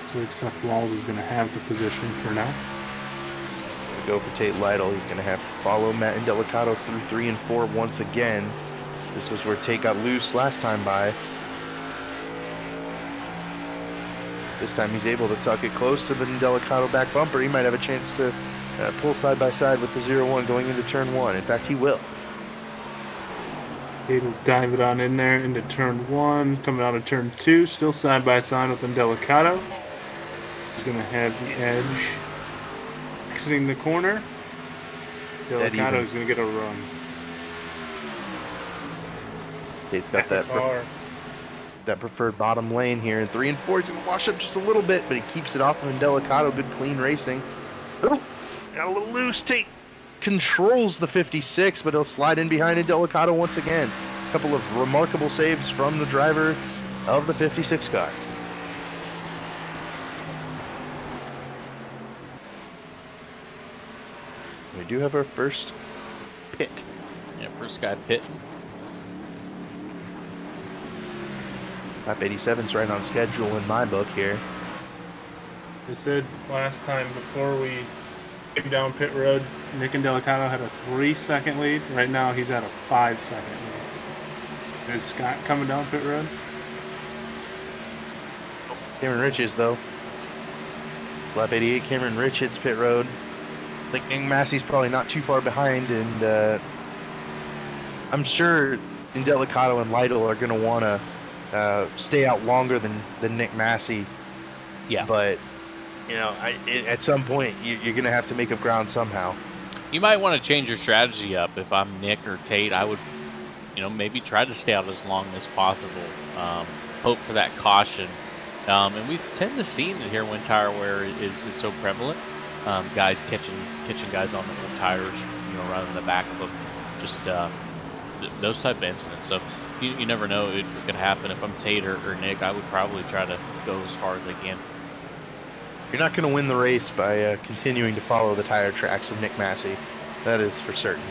Looks like Seth Rawls is going to have the position for now. Go for Tate Lytle. He's going to have to follow Matt Indelicato through 3 and 4 once again. This was where Tate got loose last time by. This time he's able to tuck it close to the Indelicato back bumper. He might have a chance to pull side by side with the 0-1 going into turn 1. In fact, he will. Tate will dive it on in there into turn 1, coming out of turn 2, still side by side with Indelicato. He's going to have the edge exiting the corner. Delicato's going to get a run. Kate's got that preferred bottom lane here. And 3 and 4, he's going to wash up just a little bit, but he keeps it off of Delicato. Good clean racing. Oh, got a little loose. Tate controls the 56, but he'll slide in behind Delicato once again. A couple of remarkable saves from the driver of the 56 car. We do have our first pit. Yeah, first guy pitting. Lap 87's right on schedule in my book here. They said last time before we came down pit road, Nick and Delicato had a 3-second lead. Right now he's at a 5-second lead. Is Scott coming down pit road? Cameron Rich is, though. Lap 88, Cameron Rich hits pit road. I think Nick Massey's probably not too far behind, and I'm sure Delicato and Lytle are going to want to stay out longer than Nick Massey. Yeah. But, you know, at some point, you're going to have to make up ground somehow. You might want to change your strategy up. If I'm Nick or Tate, I would, you know, maybe try to stay out as long as possible. Hope for that caution. And we tend to see it here when tire wear is so prevalent. Guys catching guys on the old tires, you know, running the back of them. Just those type of incidents. So you never know it could happen. If I'm Tate or Nick, I would probably try to go as far as I can. You're not going to win the race by continuing to follow the tire tracks of Nick Massey. That is for certain.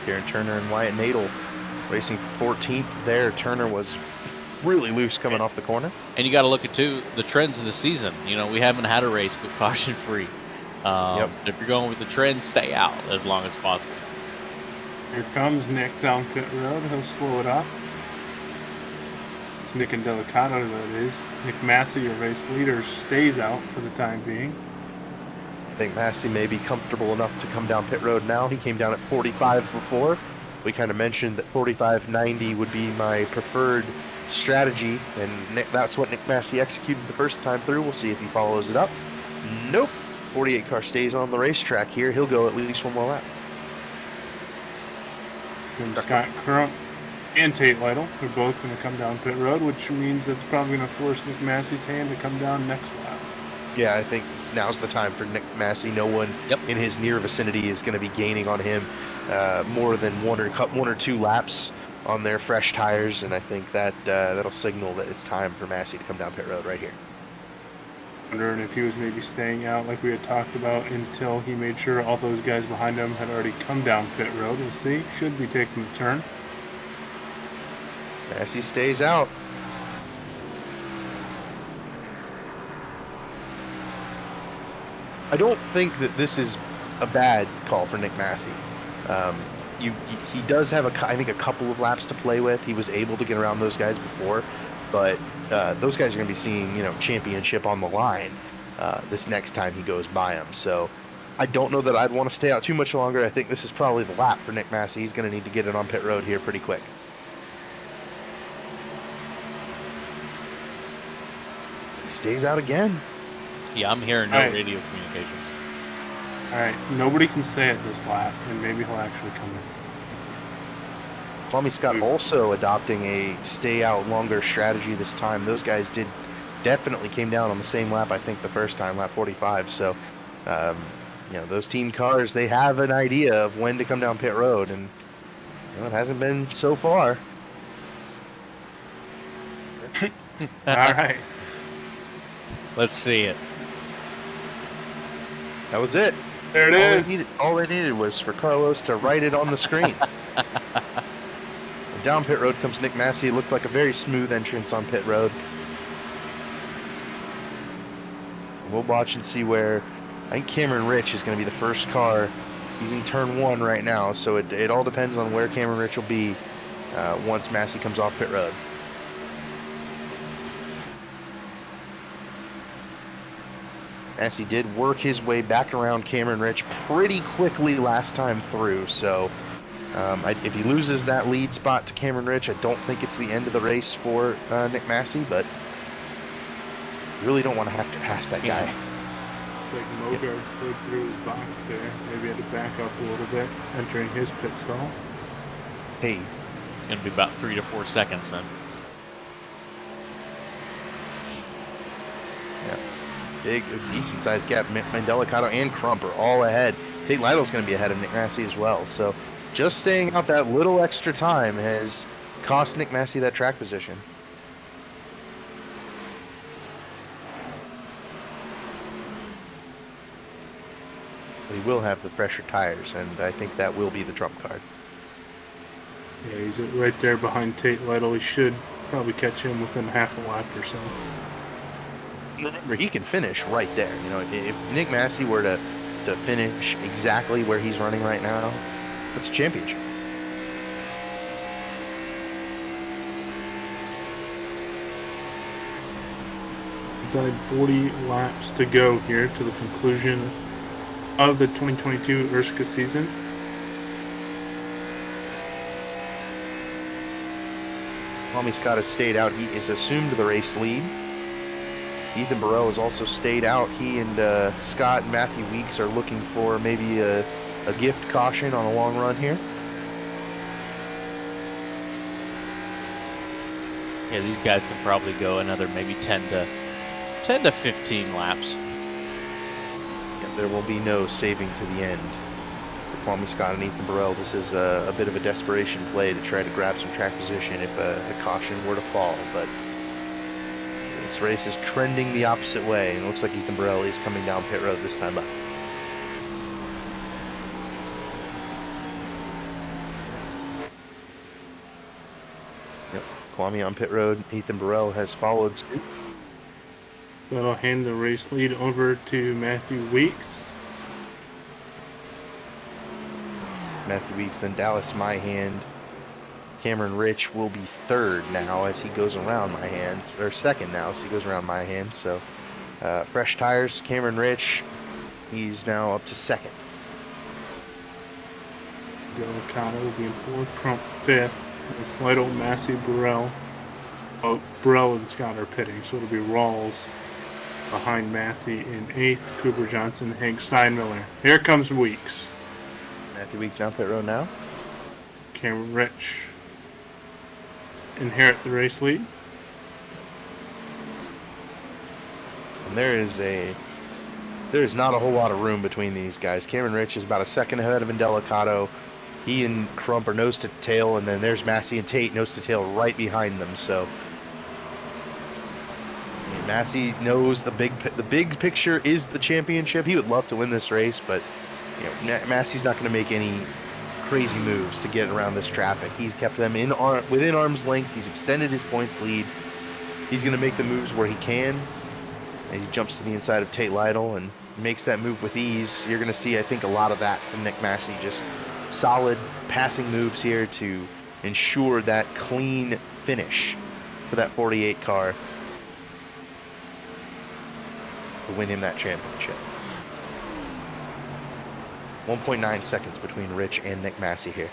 Kieran Turner and Wyatt Nadel racing 14th there. Turner was really loose coming off the corner. And you got to look at, too, the trends of the season. You know, we haven't had a race with caution-free. Yep. If you're going with the trends, stay out as long as possible. Here comes Nick down pit road. He'll slow it up. It's Nick and Delicato, that is. Nick Massey, your race leader, stays out for the time being. I think Massey may be comfortable enough to come down pit road now. He came down at 45 before. We kind of mentioned that 45.90 would be my preferred strategy, and that's what Nick Massey executed the first time through. We'll see if he follows it up. Nope. 48 car stays on the racetrack here. He'll go at least one more lap. And Scott Crump and Tate Lytle are both going to come down pit road, which means that's probably going to force Nick Massey's hand to come down next lap. Yeah, I think now's the time for Nick Massey. No one in his near vicinity is going to be gaining on him more than one or two laps on their fresh tires, and I think that that'll signal that it's time for Massey to come down pit road right here. Wondering if he was maybe staying out like we had talked about until he made sure all those guys behind him had already come down pit road. We'll see. Should be taking the turn. Massey stays out. I don't think that this is a bad call for Nick Massey. He does have I think a couple of laps to play with. He was able to get around those guys before, but those guys are going to be seeing, you know, championship on the line this next time he goes by them. So I don't know that I'd want to stay out too much longer. I think this is probably the lap for Nick Massey. He's going to need to get it on pit road here pretty quick. He stays out again. Yeah, I'm hearing no radio communication. All right, nobody can say it this lap, and maybe he'll actually come in. Tommy Scott also adopting a stay out longer strategy this time. Those guys definitely came down on the same lap, I think, the first time, lap 45. So, you know, those team cars, they have an idea of when to come down pit road, and you know, it hasn't been so far. All right. Let's see it. That was it. There it is. All they needed was for Carlos to write it on the screen. Down pit road comes Nick Massey. It looked like a very smooth entrance on pit road. We'll watch and see where, I think Cameron Rich is going to be the first car. He's in turn 1 right now, so it all depends on where Cameron Rich will be once Massey comes off pit road. Massey did work his way back around Cameron Rich pretty quickly last time through, so if he loses that lead spot to Cameron Rich, I don't think it's the end of the race for Nick Massey, but you really don't want to have to pass that guy. Looks like Mogard slid through his box there. Maybe had to back up a little bit, entering his pit stall. Hey, It's going to be about 3 to 4 seconds then. yeah, big, decent-sized gap. Mandelicato and Crump are all ahead. Tate Lytle's going to be ahead of Nick Massey as well. So just staying out that little extra time has cost Nick Massey that track position. But he will have the fresher tires, and I think that will be the trump card. Yeah, he's right there behind Tate Lytle. He should probably catch him within half a lap or so. Remember, he can finish right there. You know, if Nick Massey were to finish exactly where he's running right now, that's a championship. Inside 40 laps to go here to the conclusion of the 2022 ERSCA season. Tommy Scott has stayed out. He is assumed the race lead. Ethan Burrell has also stayed out. He and Scott and Matthew Weeks are looking for maybe a gift caution on a long run here. Yeah, these guys can probably go another maybe 10 to 15 laps. Yeah, there will be no saving to the end for Kwame Scott and Ethan Burrell. This is a bit of a desperation play to try to grab some track position if a caution were to fall, but this race is trending the opposite way, and it looks like Ethan Burrell is coming down pit road this time up. Yep, Kwame on pit road. Ethan Burrell has followed suit. That'll hand the race lead over to Matthew Weeks. Matthew Weeks, then Dallas Myhand. Cameron Rich will be third now as he goes around my hands, or second now as he goes around my hands. So fresh tires, Cameron Rich, he's now up to second. Delicado will be in fourth, Crump fifth. It's Lytle, Massey, Burrell. Oh, Burrell and Scott are pitting, so it'll be Rawls behind Massey in eighth, Cooper Johnson, Hank Steinmiller. Here comes Weeks. Matthew Weeks down pit road now. Cameron Rich inherit the race lead. And there is not a whole lot of room between these guys. Cameron Rich is about a second ahead of Indelicato. He and Crump are nose to tail, and then there's Massey and Tate nose to tail right behind them. So Massey knows the big picture is the championship. He would love to win this race, but you know, Massey's not going to make any crazy moves to get around this traffic. He's kept them within arm's length. He's extended his points lead. He's going to make the moves where he can. And he jumps to the inside of Tate Lytle and makes that move with ease. You're going to see, I think, a lot of that from Nick Massey. Just solid passing moves here to ensure that clean finish for that 48 car to win him that championship. 1.9 seconds between Rich and Nick Massey here.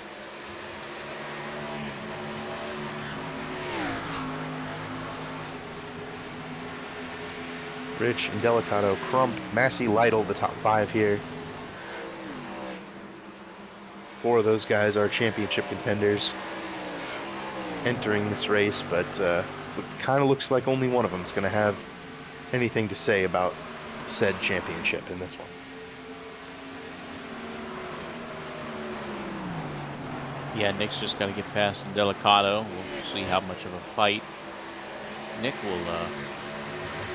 Rich, Indelicato, Crump, Massey, Lytle, the top five here. Four of those guys are championship contenders entering this race, but it kind of looks like only one of them is going to have anything to say about said championship in this one. Yeah, Nick's just got to get past Indelicato. We'll see how much of a fight Nick will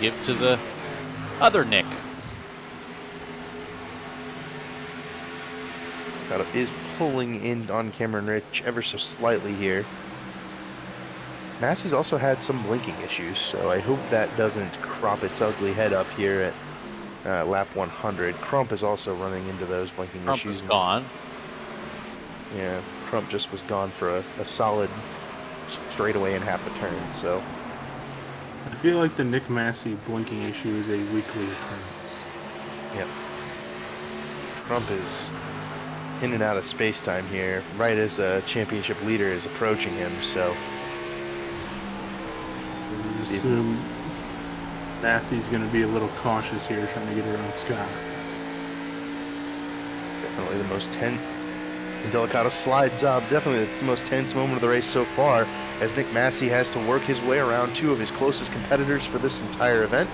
give to the other Nick. Indelicato is pulling in on Cameron Rich ever so slightly here. Massey's also had some blinking issues, so I hope that doesn't crop its ugly head up here at lap 100. Crump is also running into those blinking Crump issues. is gone. Yeah, Crump just was gone for a solid straightaway and half a turn, so. I feel like the Nick Massey blinking issue is a weekly occurrence. Yep. Crump is in and out of space-time here, right as the championship leader is approaching him, so. Massey's going to be a little cautious here, trying to get around Scott. Definitely the most tense. And Delicato slides up. Definitely the most tense moment of the race so far, as Nick Massey has to work his way around two of his closest competitors for this entire event.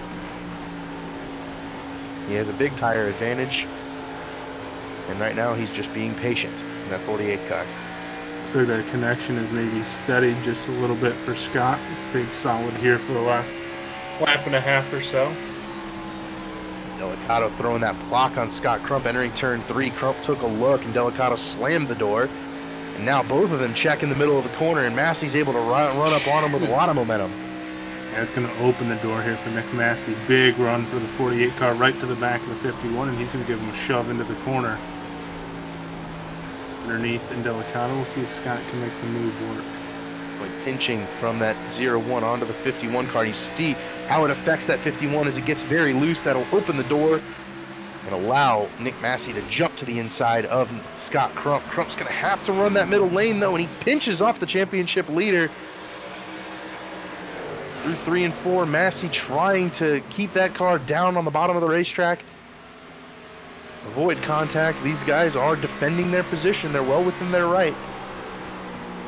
He has a big tire advantage, and right now he's just being patient in that 48 car. Looks like that connection is maybe steadied just a little bit for Scott. Stayed solid here for the last lap and a half or so. Delicato throwing that block on Scott Crump entering turn 3. Crump took a look and Delicato slammed the door. And now both of them check in the middle of the corner, and Massey's able to run up on him with a lot of momentum. Yeah, it's going to open the door here for Nick Massey. Big run for the 48 car right to the back of the 51, and he's going to give him a shove into the corner. Underneath in Delicato, we'll see if Scott can make the move work. Pinching from that 0-1 onto the 51 car. You see how it affects that 51 as it gets very loose. That'll open the door and allow Nick Massey to jump to the inside of Scott Crump. Crump's going to have to run that middle lane, though, and he pinches off the championship leader. Through 3 and 4, Massey trying to keep that car down on the bottom of the racetrack. Avoid contact. These guys are defending their position. They're well within their right.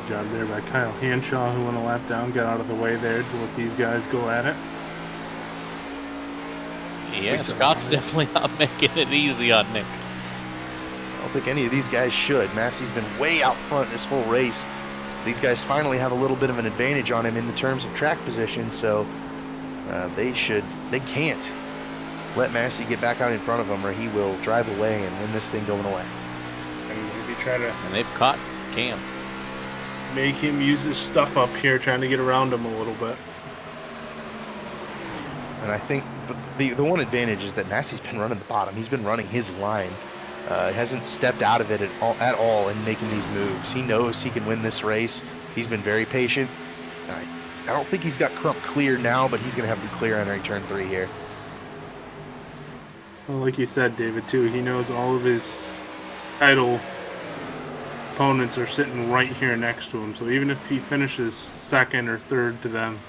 Good job there by Kyle Hanshaw, who went a lap down, got out of the way there to let these guys go at it. Yeah, Scott's definitely not making it easy on Nick. I don't think any of these guys should. Massey's been way out front this whole race. These guys finally have a little bit of an advantage on him in the terms of track position, so they can't let Massey get back out in front of him, or he will drive away and win this thing going away. And maybe try to... And they've caught Cam. Make him use his stuff up here, trying to get around him a little bit. And I think the one advantage is that Massey's been running the bottom. He's been running his line. Hasn't stepped out of it at all in making these moves. He knows he can win this race. He's been very patient. I don't think he's got Crump clear now, but he's going to have to clear entering turn 3 here. Well, like you said, David, too, he knows all of his title opponents are sitting right here next to him. So even if he finishes second or third to them,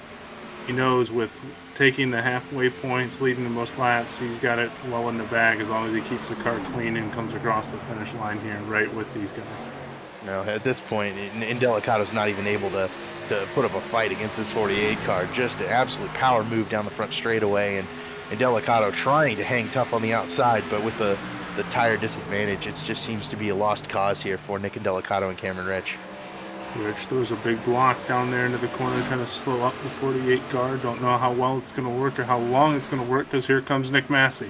he knows with taking the halfway points, leading the most laps, he's got it well in the bag as long as he keeps the car clean and comes across the finish line here right with these guys. No, at this point, Delicato's not even able to put up a fight against this 48 car. Just an absolute power move down the front straightaway, and Delicato trying to hang tough on the outside, but with the tire disadvantage, it just seems to be a lost cause here for Nick and Delicato and Cameron Rich. Rich throws a big block down there into the corner, trying to slow up the 48 car. Don't know how well it's going to work or how long it's going to work, because here comes Nick Massey.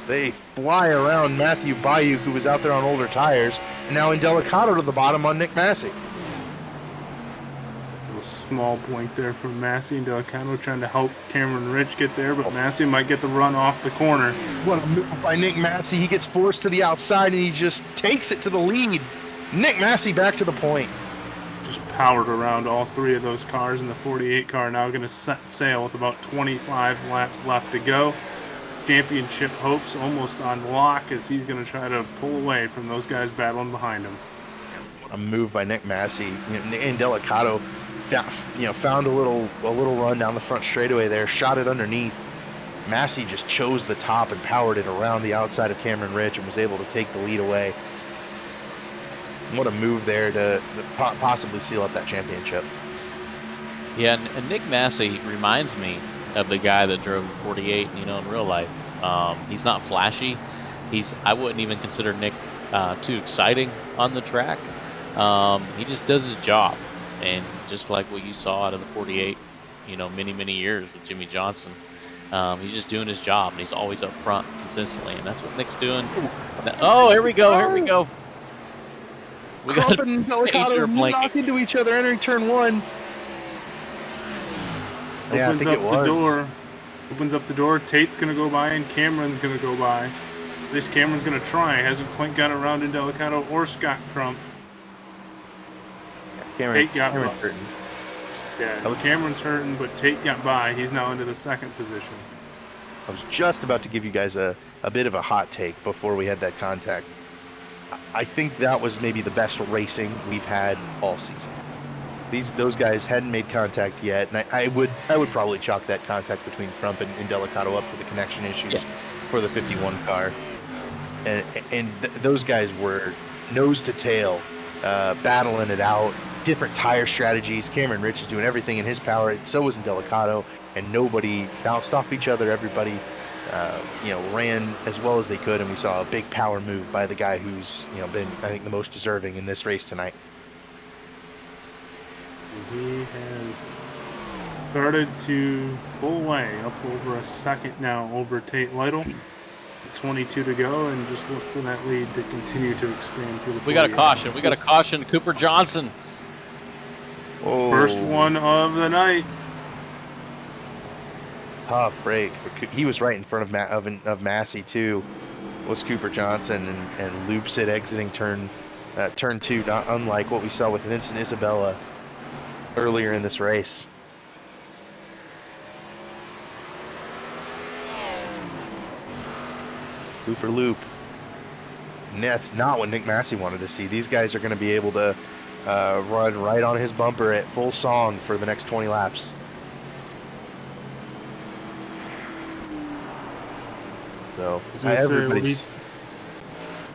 They fly around Matthew Bayou, who was out there on older tires, and now in Delicato to the bottom on Nick Massey. A small point there from Massey, and Delicato trying to help Cameron Rich get there, but Massey might get the run off the corner. What a move by Nick Massey. He gets forced to the outside, and he just takes it to the lead. Nick Massey back to the point. Just powered around all three of those cars, and the 48 car now going to set sail with about 25 laps left to go. Championship hopes almost on lock as he's going to try to pull away from those guys battling behind him. A move by Nick Massey. And Delicato found a little run down the front straightaway there, shot it underneath. Massey just chose the top and powered it around the outside of Cameron Rich and was able to take the lead away. What a move there to possibly seal up that championship. Yeah, and Nick Massey reminds me of the guy that drove the 48, in real life. He's not flashy. I wouldn't even consider Nick too exciting on the track. He just does his job. And just like what you saw out of the 48, many years with Jimmy Johnson, he's just doing his job, and he's always up front consistently, and that's what Nick's doing. Oh, here we go. We got and Delicato knock into each other entering turn 1. Yeah, I think it was. Opens up the door. Tate's going to go by, and Cameron's going to go by. This Cameron's going to try. Hasn't quite got around in Delicato or Scott Crump. Cameron's hurting. Yeah, Cameron's hurting, but Tate got by. He's now into the second position. I was just about to give you guys a bit of a hot take before we had that contact. I think that was maybe the best racing we've had all season. those guys hadn't made contact yet, and I would probably chalk that contact between Crump and Delicato up to the connection issues Yeah. for the 51 car. And those guys were nose to tail, battling it out, different tire strategies. Cameron Rich is doing everything in his power. So was Delicato, and nobody bounced off each other. Everybody, ran as well as they could, and we saw a big power move by the guy who's been, I think, the most deserving in this race tonight. He has started to pull away, up over a second now over Tate Lytle. 22 to go, and just look for that lead to continue to expand through the. We got a caution. We got a caution. Cooper Johnson. Oh, First one of the night. Tough break. He was right in front of Massey too. Was Cooper Johnson, and loops it exiting turn 2, not unlike what we saw with Vincent Isabella earlier in this race. Cooper loop. And that's not what Nick Massey wanted to see. These guys are going to be able to run right on his bumper at full song for the next 20 laps. So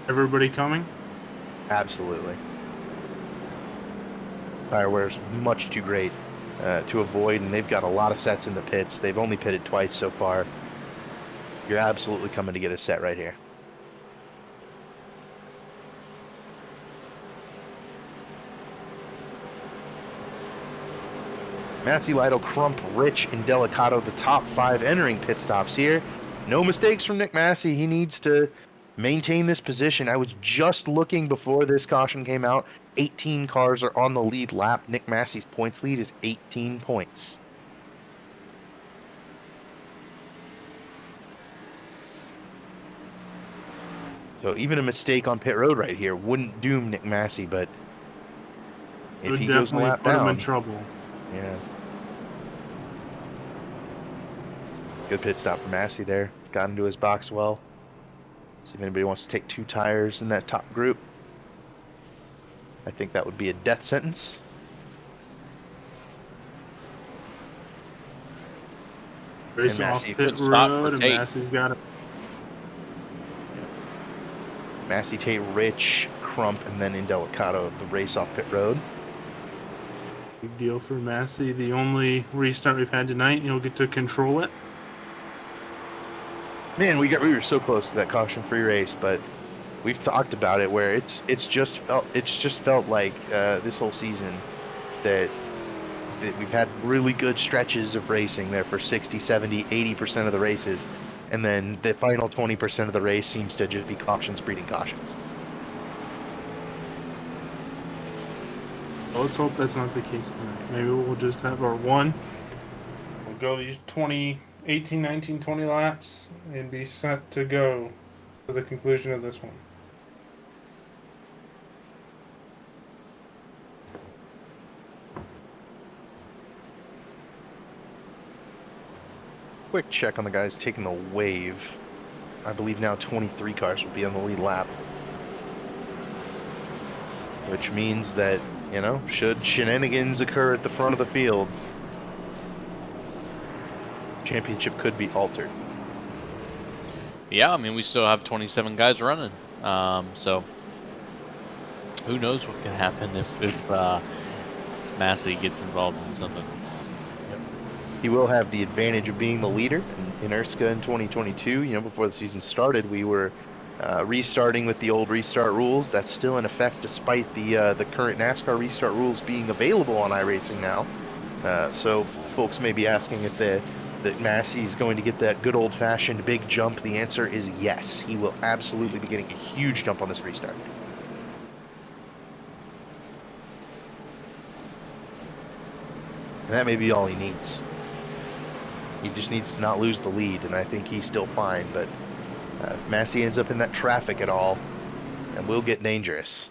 everybody coming? Absolutely. Tire wear is much too great to avoid, and they've got a lot of sets in the pits. They've only pitted twice so far. You're absolutely coming to get a set right here. Massey, Lytle, Crump, Rich, and Delicato, the top 5 entering pit stops here. No mistakes from Nick Massey. He needs to maintain this position. I was just looking before this caution came out. 18 cars are on the lead lap. Nick Massey's points lead is 18 points. So even a mistake on pit road right here wouldn't doom Nick Massey, but if he goes a lap put him down, in trouble. Yeah. Good pit stop for Massey there. Got into his box well. See if anybody wants to take 2 tires in that top group. I think that would be a death sentence. Race off Massey, pit stop for road, and Tate. Massey's got it. Massey, Tate, Rich, Crump, and then Delicato the race off pit road. Big deal for Massey. The only restart we've had tonight, you'll get to control it. Man, we were so close to that caution-free race, but we've talked about it where it's just felt like this whole season that we've had really good stretches of racing there for 60, 70, 80% of the races, and then the final 20% of the race seems to just be cautions breeding cautions. Well, let's hope that's not the case tonight. Maybe we'll just have our one. We'll go these 18, 19, 20 laps and be set to go to the conclusion of this one. Quick check on the guys taking the wave. I believe now 23 cars will be on the lead lap. Which means that, should shenanigans occur at the front of the field, championship could be altered. Yeah, I mean, we still have 27 guys running. So who knows what can happen if Massey gets involved in something. He will have the advantage of being the leader in ERSCA in 2022. Before the season started, we were restarting with the old restart rules. That's still in effect despite the current NASCAR restart rules being available on iRacing now. So folks may be asking if that Massey's going to get that good old-fashioned big jump. The answer is yes. He will absolutely be getting a huge jump on this restart. And that may be all he needs. He just needs to not lose the lead, and I think he's still fine. But if Massey ends up in that traffic at all, then we'll get dangerous.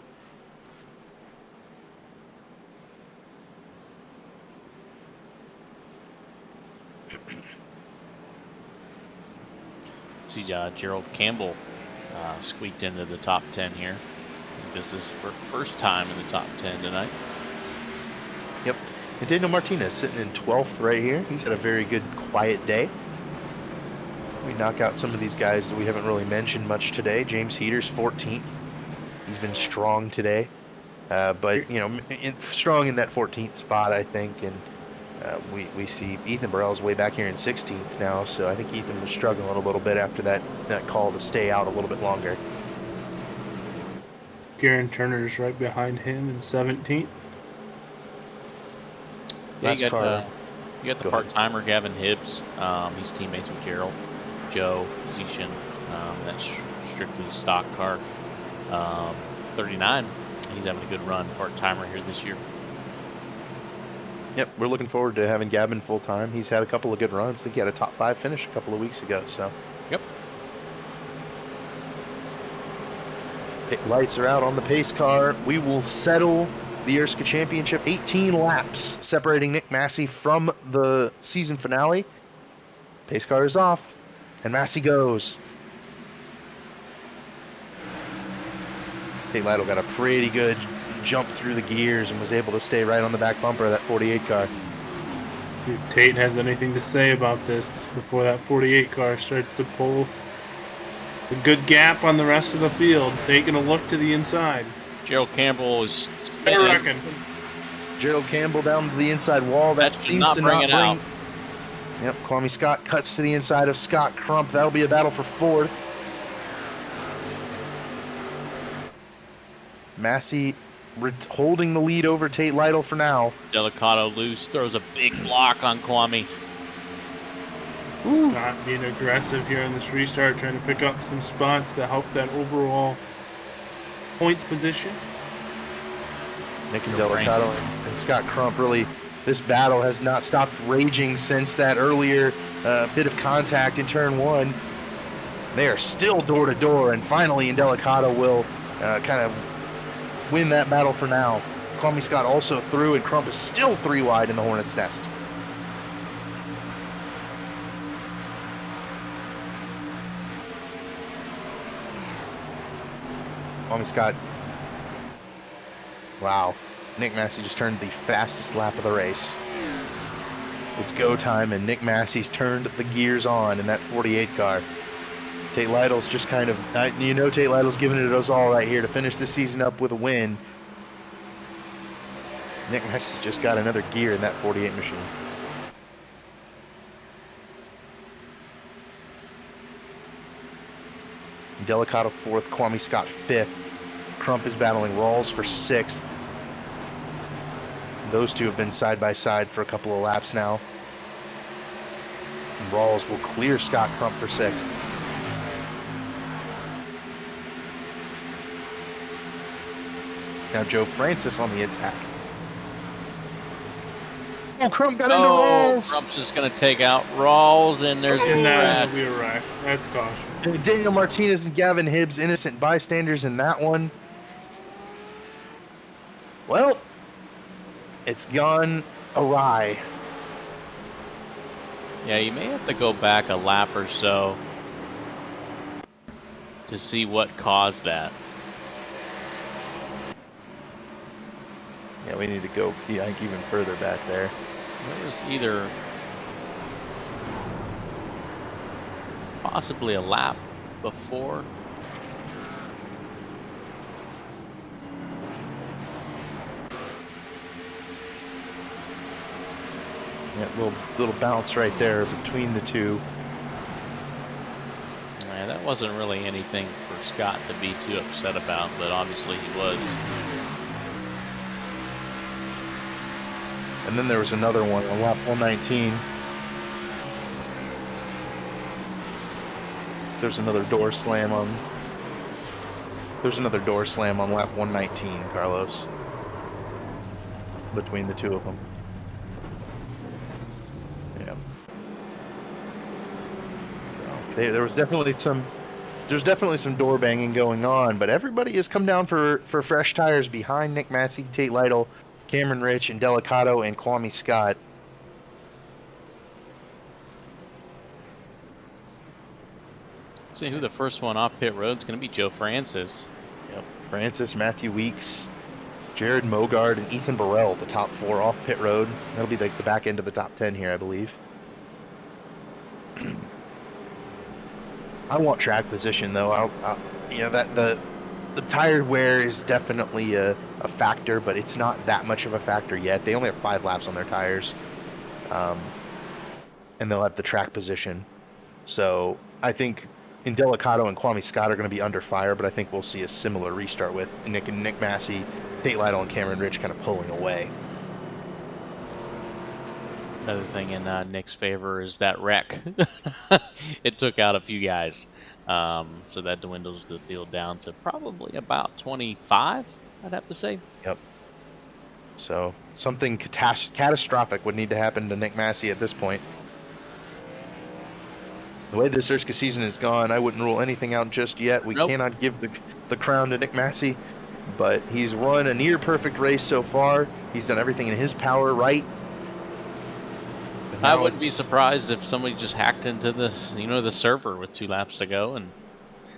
See, Gerald Campbell squeaked into the top 10 here. This is for first time in the top 10 tonight. Yep, And Daniel Martinez sitting in 12th right here. He's had a very good, quiet day. We knock out some of these guys that we haven't really mentioned much today. James Heater's 14th. He's been strong today. But, you know, strong in that 14th spot, I think. And we see Ethan Burrell's way back here in 16th now. So I think Ethan was struggling a little bit after that call to stay out a little bit longer. Garen Turner's right behind him in 17th. Yeah, you got the Go part-timer Gavin Hibbs. He's teammates with Gerald, Joe, Zishan. That's strictly stock car. 39. He's having a good run, part-timer here this year. Yep, we're looking forward to having Gavin full-time. He's had a couple of good runs. I think he had a top 5 finish a couple of weeks ago. So. Yep. Lights are out on the pace car. We will settle the ERSCA Championship. 18 laps separating Nick Massey from the season finale. Pace car is off, and Massey goes. Tate Lytle got a pretty good jump through the gears and was able to stay right on the back bumper of that 48 car. See if Tate has anything to say about this before that 48 car starts to pull a good gap on the rest of the field, taking a look to the inside. Gerald Campbell is I reckon. Gerald Campbell down to the inside wall. That should seems not to bring not it bring. out. Yep, Kwame Scott cuts to the inside of Scott Crump. That'll be a battle for 4th. Massey holding the lead over Tate Lytle for now. Delicato loose, throws a big block on Kwame. Scott being aggressive here in this restart, trying to pick up some spots to help that overall points position. Nick and Delicato and Scott Crump, really, this battle has not stopped raging since that earlier bit of contact in turn 1. They are still door to door, and finally Delicato will kind of win that battle for now. Kwame Scott also through, and Crump is still 3 wide in the Hornet's Nest. Kwame Scott. Wow. Nick Massey just turned the fastest lap of the race. It's go time, and Nick Massey's turned the gears on in that 48 car. Tate Lytle's just kind of, Tate Lytle's giving it us all right here to finish the season up with a win. Nick Massey's just got another gear in that 48 machine. Delicato 4th, Kwame Scott 5th. Crump is battling Rawls for 6th. Those two have been side by side for a couple of laps now. And Rawls will clear Scott Crump for 6th. Now Joe Francis on the attack. Oh, Crump got into Rawls. Crump's just going to take out Rawls, and there's a That'll be a wreck. That's caution. And Daniel Martinez and Gavin Hibbs, innocent bystanders in that one. Well, it's gone awry. Yeah, you may have to go back a lap or so to see what caused that. Yeah, we need to go, I think, even further back there. There was either possibly a lap before. Yeah, little bounce right there between the two. Yeah, that wasn't really anything for Scott to be too upset about, but obviously he was. And then there was another one on lap 119. There's another door slam on lap 119, Carlos. Between the two of them. Yeah. There's definitely some door banging going on, but everybody has come down for fresh tires behind Nick Massey, Tate Lytle, Cameron Rich, and Delicato, and Kwame Scott. Let's see who the first one off pit road is going to be. Joe Francis. Yep. Francis, Matthew Weeks. Jared Mogard and Ethan Burrell, the top 4 off pit road. That'll be like the back end of the top 10 here, I believe. I want track position though. You know, that the tire wear is definitely a factor, but it's not that much of a factor yet. They only have 5 laps on their tires, and they'll have the track position. So I think Indelicato and Kwame Scott are going to be under fire, but I think we'll see a similar restart with Nick Massey, Tate Lytle, and Cameron Rich kind of pulling away. Another thing in Nick's favor is that wreck. It took out a few guys. So that dwindles the field down to probably about 25, I'd have to say. Yep. So something catastrophic would need to happen to Nick Massey at this point. The way this ERSCA season has gone, I wouldn't rule anything out just yet. We cannot give the crown to Nick Massey, but he's run a near-perfect race so far. He's done everything in his power right. I wouldn't be surprised if somebody just hacked into the server with 2 laps to go,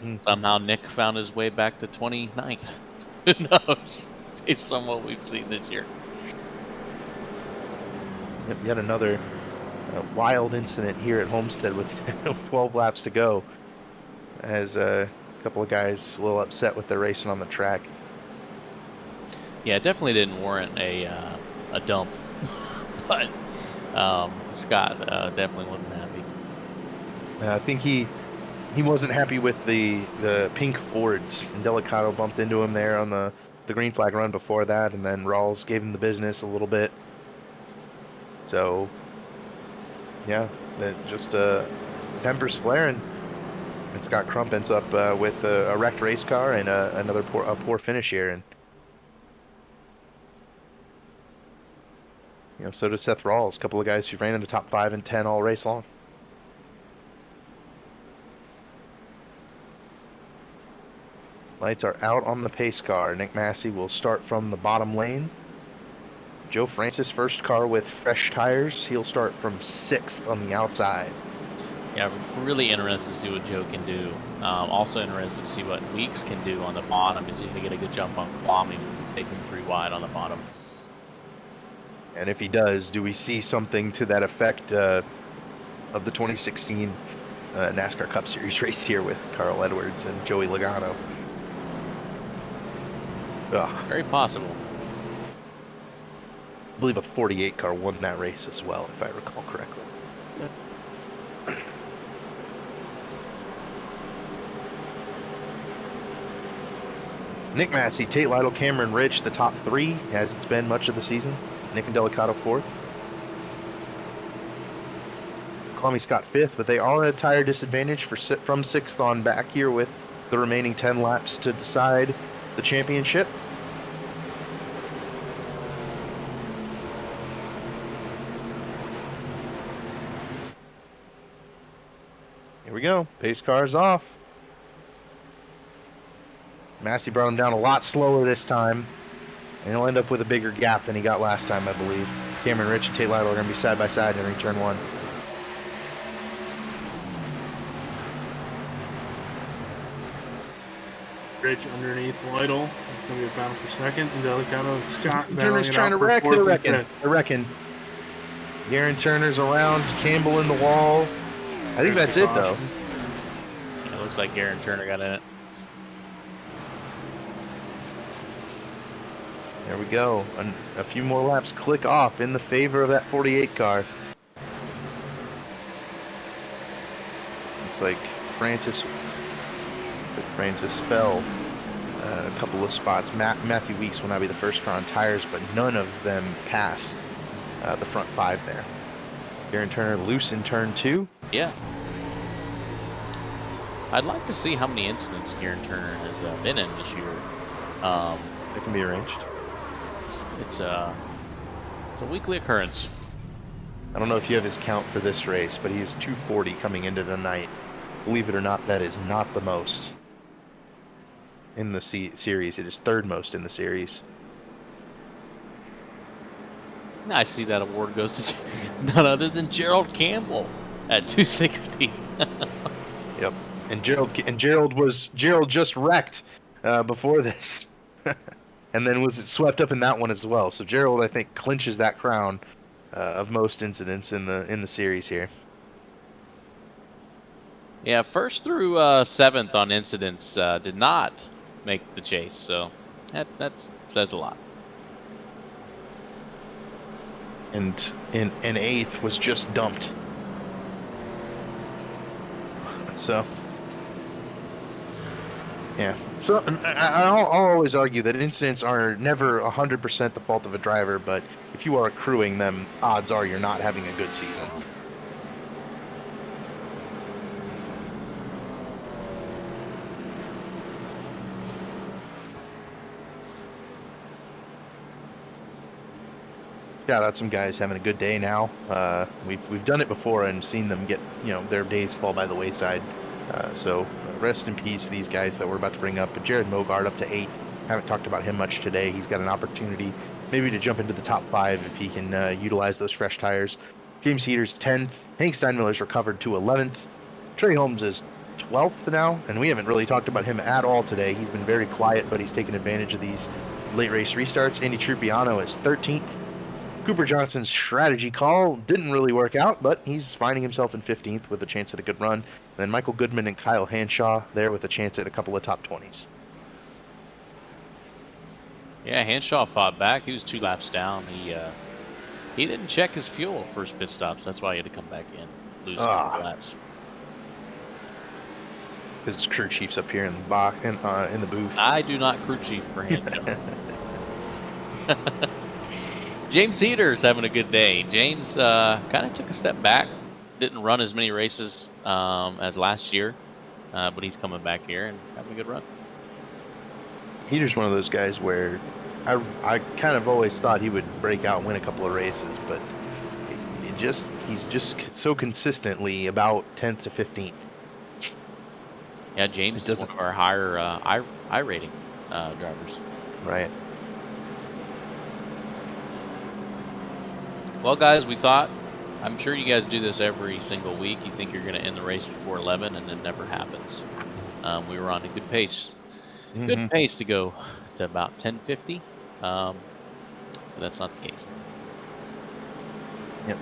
and somehow Nick found his way back to 29th. Who knows? Based on what we've seen this year. Yet another wild incident here at Homestead with 12 laps to go, as a couple of guys a little upset with their racing on the track. Yeah, it definitely didn't warrant a dump, but Scott definitely wasn't happy. I think he wasn't happy with the pink Fords. And Delicato bumped into him there on the green flag run before that, and then Rawls gave him the business a little bit. So, yeah, that just tempers flaring. And Scott Crump ends up with a wrecked race car and another poor finish here. And so does Seth Rawls, a couple of guys who ran in the top 5 and 10 all race long. Lights are out on the pace car. Nick Massey will start from the bottom lane. Joe Francis, first car with fresh tires. He'll start from 6th on the outside. Yeah, really interested to see what Joe can do. Also interested to see what Weeks can do on the bottom. Is he going to get a good jump on Kwame and take him 3 wide on the bottom? And if he does, do we see something to that effect of the 2016 NASCAR Cup Series race here with Carl Edwards and Joey Logano? Very possible. I believe a 48 car won that race as well, if I recall correctly. Nick Massey, Tate Lytle, Cameron Rich, the top 3, as it's been much of the season. Nick and Delicato 4th. Kwame Scott 5th, but they are at a tire disadvantage from 6th on back here with the remaining 10 laps to decide the championship. Here we go. Pace car is off. Massey brought him down a lot slower this time, and he'll end up with a bigger gap than he got last time, I believe. Cameron Rich and Tate Lytle are going to be side by side entering turn 1. Rich underneath Lytle. It's going to be a battle for 2nd. And Delicato and Scott Turner's trying to wreck. They're wrecking. Garen Turner's around. Campbell in the wall. I think that's it, though. Yeah, it looks like Garen Turner got in it. There we go. A few more laps click off in the favor of that 48 car. Looks like Francis fell a couple of spots. Matthew Weeks will now be the first car on tires, but none of them passed the front 5 there. Garen Turner loose in turn 2. Yeah. I'd like to see how many incidents Garen Turner has been in this year. It can be arranged. It's a weekly occurrence. I don't know if you have his count for this race, but he's 240 coming into tonight. Believe it or not, that is not the most in the series. It is 3rd most in the series. I see that award goes to none other than Gerald Campbell at 260. Yep. And Gerald just wrecked before this. and then was swept up in that one as well. So Gerald, I think, clinches that crown of most incidents in the series here. Yeah, first through seventh on incidents did not make the chase, so that says a lot. And in eighth was just dumped. So, yeah. So I'll always argue that incidents are never 100% the fault of a driver, but if you are accruing them, odds are you're not having a good season. Shout out some guys having a good day now. We've done it before and seen them get their days fall by the wayside. So rest in peace these guys that we're about to bring up. But Jared Mogard up to 8th. Haven't talked about him much today. He's got an opportunity maybe to jump into the top 5 if he can utilize those fresh tires. James Heater's 10th. Hank Steinmiller's recovered to 11th. Trey Holmes is 12th now, and we haven't really talked about him at all today. He's been very quiet, but he's taken advantage of these late race restarts. Andy Trupiano is 13th. Cooper Johnson's strategy call didn't really work out, but he's finding himself in 15th with a chance at a good run. And then Michael Goodman and Kyle Hanshaw there with a chance at a couple of top 20s. Yeah, Hanshaw fought back. He was 2 laps down. He didn't check his fuel for his pit stops. That's why he had to come back in, lose a couple laps. His crew chief's up here in the box in the booth. I do not crew chief for Hanshaw. James Heater's having a good day. James kind of took a step back. Didn't run as many races as last year, but he's coming back here and having a good run. Heater's one of those guys where I kind of always thought he would break out and win a couple of races, but he's just so consistently about 10th to 15th. Yeah, James is one of our higher I rating drivers. Right. Well, guys, I'm sure you guys do this every single week. You think you're going to end the race before 11, and it never happens. We were on a good pace. Good pace to go to about 10:50. But that's not the case. Yep.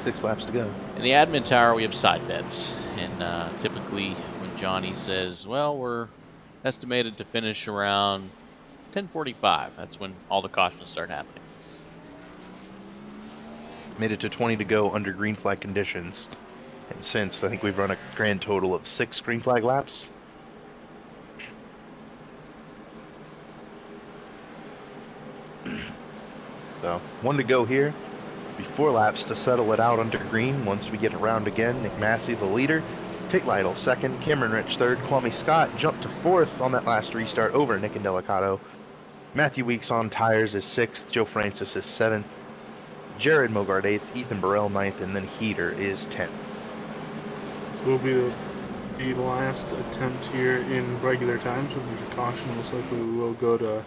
6 laps to go. In the admin tower, we have side bets. And typically when Johnny says, well, we're estimated to finish around 10:45, that's when all the cautions start happening. Made it to 20 to go under green flag conditions. And since, I think we've run a grand total of 6 green flag laps. So, 1 to go here. Be 4 laps to settle it out under green once we get around again. Nick Massey, the leader. Tate Lytle, 2nd. Cameron Rich, 3rd. Kwame Scott jumped to 4th on that last restart over Nick Indelicato. Matthew Weeks on tires is 6th. Joe Francis is 7th. Jared Mogard 8th, Ethan Burrell 9th, and then Heater is 10th. This will be the last attempt here in regular time, so there's a caution. Looks like we will go to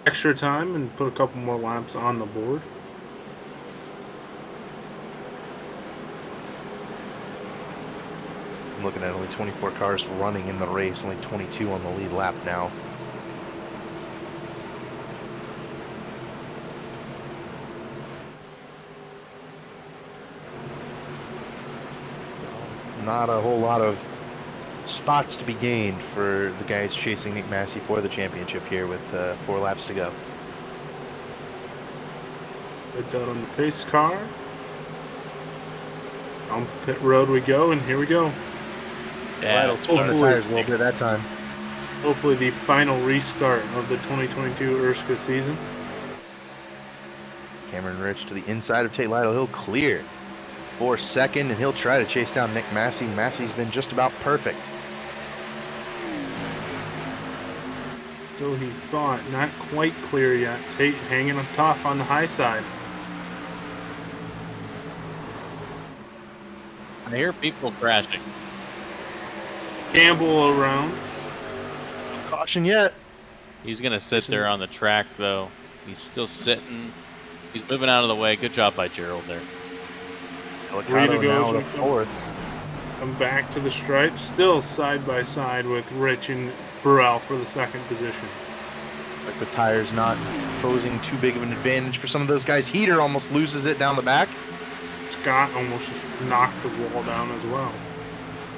extra time and put a couple more laps on the board. I'm looking at only 24 cars running in the race, only 22 on the lead lap now. Not a whole lot of spots to be gained for the guys chasing Nick Massey for the championship here with 4 laps to go. It's out on the pace car. On pit road we go, and here we go. Yeah, Lytle pulling the tires a little bit that time. Hopefully the final restart of the 2022 ERSCA season. Cameron Rich to the inside of Tate Lytle. He'll clear for 2nd, and he'll try to chase down Nick Massey. Massey's been just about perfect. So he thought, not quite clear yet. Tate hanging up tough on the high side. I hear people crashing. Campbell around. No caution yet. He's going to sit there on the track, though. He's still sitting. He's moving out of the way. Good job by Gerald there. Rita now goes to 4th. Come back to the stripe. Still side by side with Rich and Burrell for the 2nd position. Like the tires not posing too big of an advantage for some of those guys. Heater almost loses it down the back. Scott almost just knocked the wall down as well.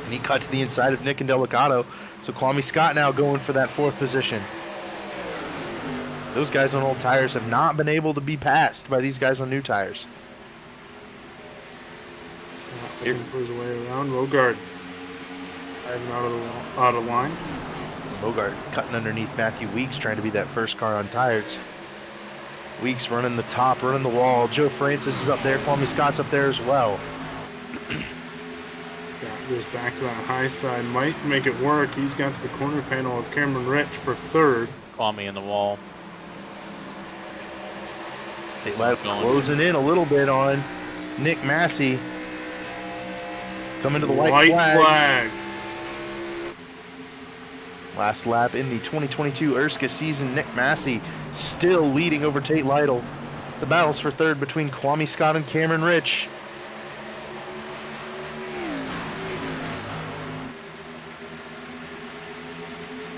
And he cut to the inside of Nick and Delicato. So Kwame Scott now going for that 4th position. Those guys on old tires have not been able to be passed by these guys on new tires. Looking for his way around. Rogard driving out of line. Bogart cutting underneath Matthew Weeks, trying to be that first car on tires. Weeks running the top, running the wall. Joe Francis is up there. Kwame Scott's up there as well. Scott goes back to that high side. Might make it work. He's got to the corner panel of Cameron Rich for 3rd. Kwame in the wall. Closing in a little bit on Nick Massey. Coming to the white flag. Last lap in the 2022 ERSCA season, Nick Massey still leading over Tate Lytle. The battles for 3rd between Kwame Scott and Cameron Rich.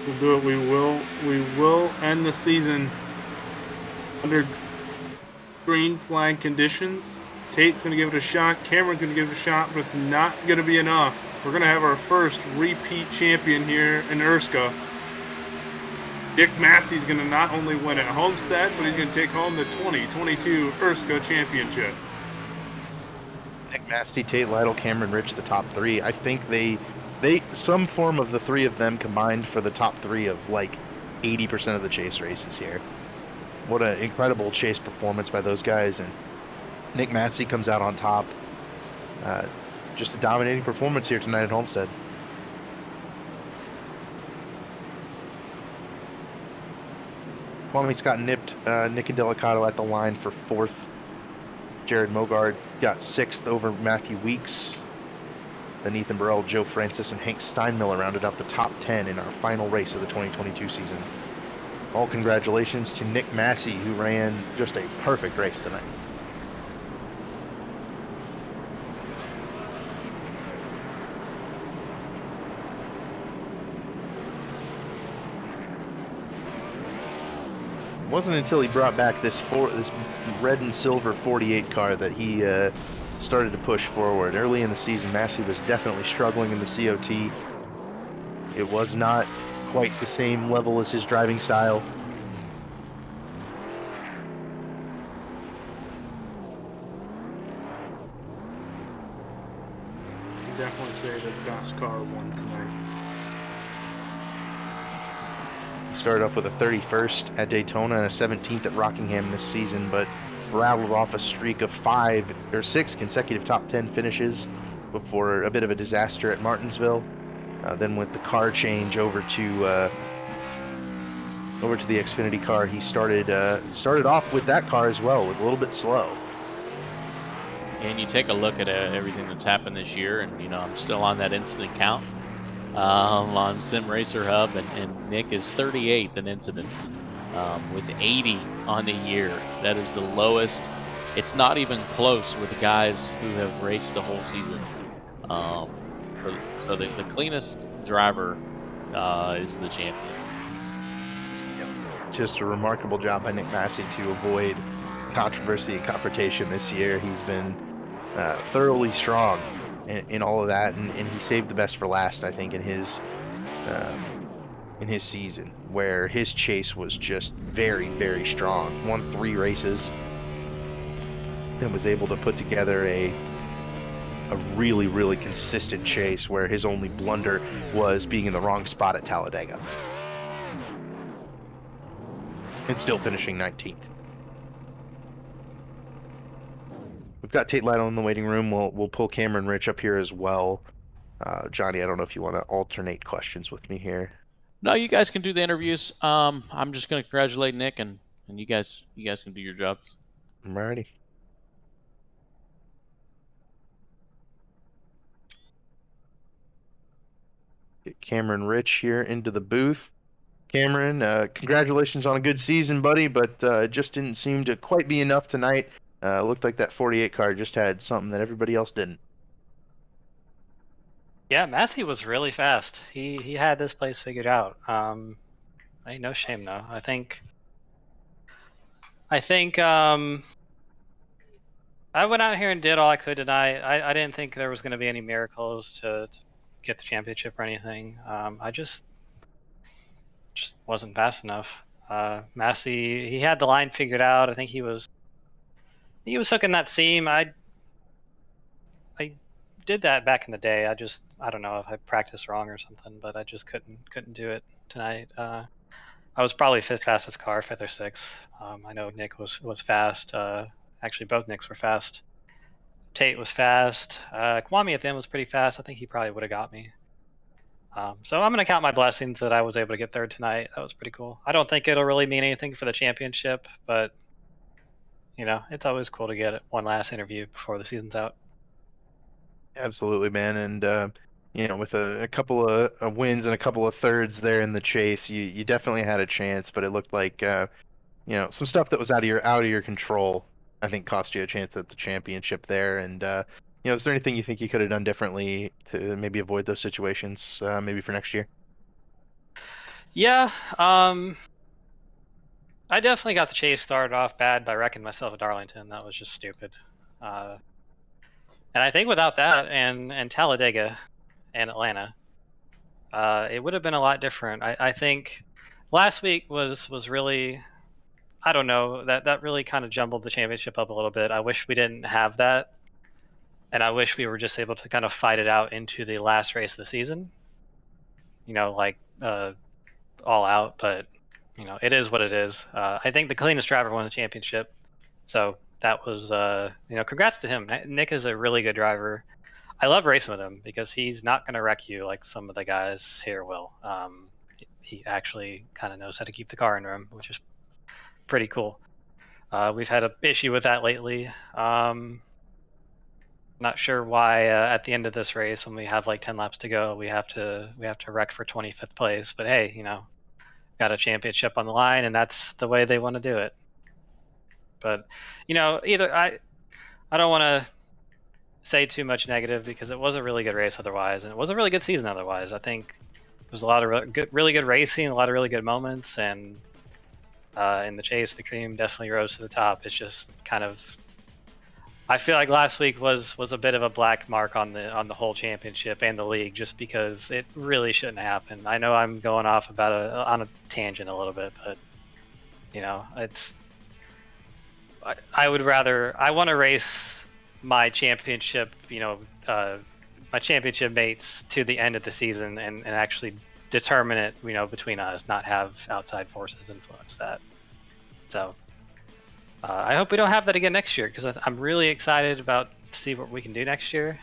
To do it, we will end the season under green flag conditions. Tate's going to give it a shot. Cameron's going to give it a shot, but it's not going to be enough. We're going to have our first repeat champion here in ERSCA. Nick Massey's going to not only win at Homestead, but he's going to take home the 2022 ERSCA championship. Nick Massey, Tate Lytle, Cameron Rich, the top 3. I think they some form of the 3 of them combined for the top 3 of like 80% of the chase races here. What an incredible chase performance by those guys, and Nick Massey comes out on top. Just a dominating performance here tonight at Homestead. Kwame Scott nipped Nick and Delicato at the line for 4th. Jared Mogard got 6th over Matthew Weeks. Then Ethan Burrell, Joe Francis, and Hank Steinmiller rounded out the top 10 in our final race of the 2022 season. All congratulations to Nick Massey, who ran just a perfect race tonight. It wasn't until he brought back this red and silver 48 car that he started to push forward. Early in the season, Massey was definitely struggling in the COT. It was not quite the same level as his driving style. You definitely say the best car won tonight. Started off with a 31st at Daytona and a 17th at Rockingham this season, but rattled off a streak of 5 or 6 consecutive top 10 finishes before a bit of a disaster at Martinsville. Then with the car change over to the Xfinity car, he started off with that car as well, with a little bit slow. And you take a look at everything that's happened this year, and I'm still on that incident count on Sim Racer Hub, and Nick is 38th in incidents with 80 on the year. That is the lowest. It's not even close with the guys who have raced the whole season. So the cleanest driver is the champion. Just a remarkable job by Nick Massey to avoid controversy and confrontation this year. He's been thoroughly strong in all of that, and he saved the best for last, I think, in his season, where his chase was just very, very strong. Won 3 races and was able to put together a really, really consistent chase where his only blunder was being in the wrong spot at Talladega. And still finishing 19th. We've got Tate Lytle in the waiting room. We'll pull Cameron Rich up here as well. Johnny, I don't know if you want to alternate questions with me here. No, you guys can do the interviews. I'm just going to congratulate Nick, and you guys can do your jobs. Alrighty. Get Cameron Rich here into the booth. Cameron, congratulations on a good season, buddy, but it just didn't seem to quite be enough tonight. Looked like that 48 car just had something that everybody else didn't. Yeah, Massey was really fast. He had this place figured out. No shame though. I think I think I went out here and did all I could tonight. I didn't think there was going to be any miracles to get the championship or anything. I just wasn't fast enough. Massey, he had the line figured out. I think he was hooking that seam. I did that back in the day. I don't know if I practiced wrong or something, but I just couldn't do it tonight. I was probably fifth fastest car, fifth or sixth. I know Nick was fast. Actually, both Nicks were fast. Tate was fast. Kwame at the end was pretty fast. I think he probably would have got me. So I'm going to count my blessings that I was able to get third tonight. That was pretty cool. I don't think it'll really mean anything for the championship, but it's always cool to get one last interview before the season's out. Absolutely, man. And with a couple of wins and a couple of thirds there in the chase, you definitely had a chance, but it looked like some stuff that was out of your control, I think, cost you a chance at the championship there. And is there anything you think you could have done differently to maybe avoid those situations, maybe for next year? Yeah, I definitely got the chase started off bad by wrecking myself at Darlington. That was just stupid. And I think without that and Talladega and Atlanta, it would have been a lot different. I think last week was really, I don't know, that really kind of jumbled the championship up a little bit. I wish we didn't have that. And I wish we were just able to kind of fight it out into the last race of the season. All out, but it is what it is. I think the cleanest driver won the championship. So that was, congrats to him. Nick is a really good driver. I love racing with him because he's not going to wreck you like some of the guys here will. He actually kind of knows how to keep the car in room, which is pretty cool. We've had an issue with that lately. Not sure why at the end of this race, when we have like 10 laps to go, we have to wreck for 25th place. But hey, got a championship on the line, and that's the way they want to do it. But either I don't want to say too much negative because it was a really good race otherwise, and it was a really good season otherwise. I think there was a lot of really good racing, a lot of really good moments, and in the chase, the cream definitely rose to the top. It's just kind of, I feel like last week was a bit of a black mark on the whole championship and the league, just because it really shouldn't happen. I know I'm going off on a tangent a little bit, but it's, I want to race my championship, my championship mates to the end of the season and actually determine it, between us, not have outside forces influence that. So I hope we don't have that again next year, because I'm really excited about to see what we can do next year.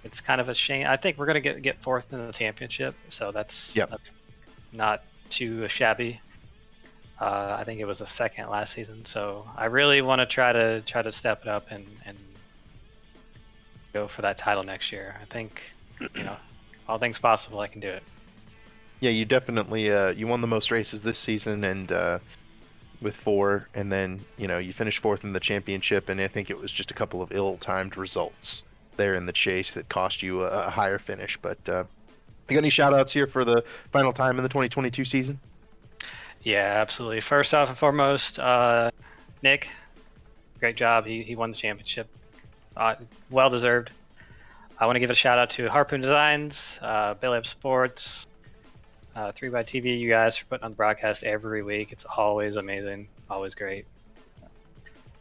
It's kind of a shame. I think we're going to get fourth in the championship, so that's not too shabby. I think it was a second last season, so I really want to try to step it up and go for that title next year. I think all things possible, I can do it. Yeah, you definitely you won the most races this season, and with 4, and then you finished 4th in the championship, and I think it was just a couple of ill-timed results there in the chase that cost you a higher finish. But you got any shout-outs here for the final time in the 2022 season? Yeah, absolutely. First off and foremost, Nick, great job. He won the championship. Well deserved. I want to give a shout out to Harpoon Designs, Bailey Up Sports, 3x TV, you guys, for putting on the broadcast every week. It's always amazing, always great.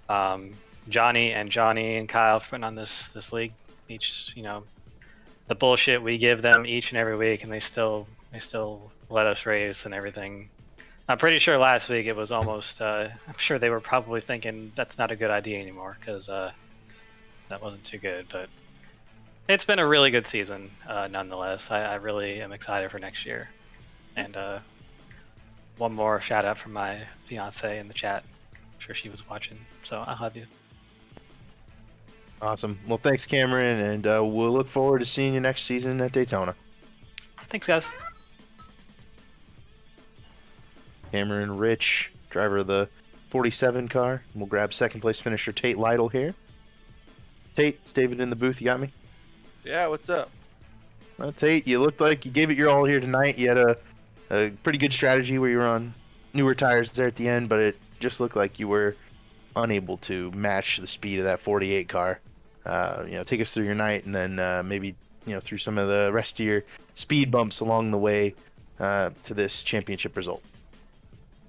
Johnny and Kyle for putting on this league. Each, the bullshit we give them each and every week, and they still let us race and everything. I'm pretty sure last week it was almost, I'm sure they were probably thinking that's not a good idea anymore, because that wasn't too good. But it's been a really good season nonetheless. I really am excited for next year. And one more shout out from my fiance in the chat. I'm sure she was watching, so I love you. Awesome. Well, thanks, Cameron, and we'll look forward to seeing you next season at Daytona. Thanks, guys. Cameron Rich, driver of the 47 car. We'll grab second place finisher Tate Lytle here. Tate, it's David in the booth. You got me? Yeah, what's up? Well, Tate, you looked like you gave it your all here tonight. You had a pretty good strategy where you were on newer tires there at the end, but it just looked like you were unable to match the speed of that 48 car. Take us through your night, and then maybe through some of the rest of your speed bumps along the way to this championship result.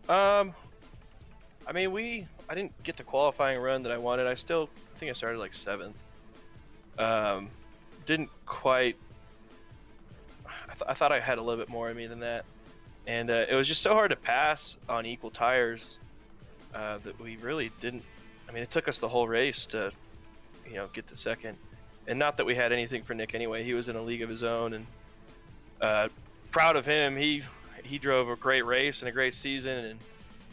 I mean, I didn't get the qualifying run that I wanted. I think I started like 7th. Didn't quite. I thought I had a little bit more in me than that, and it was just so hard to pass on equal tires that we really didn't. I mean, it took us the whole race to, get to second, and not that we had anything for Nick anyway. He was in a league of his own, and proud of him. He drove a great race and a great season, and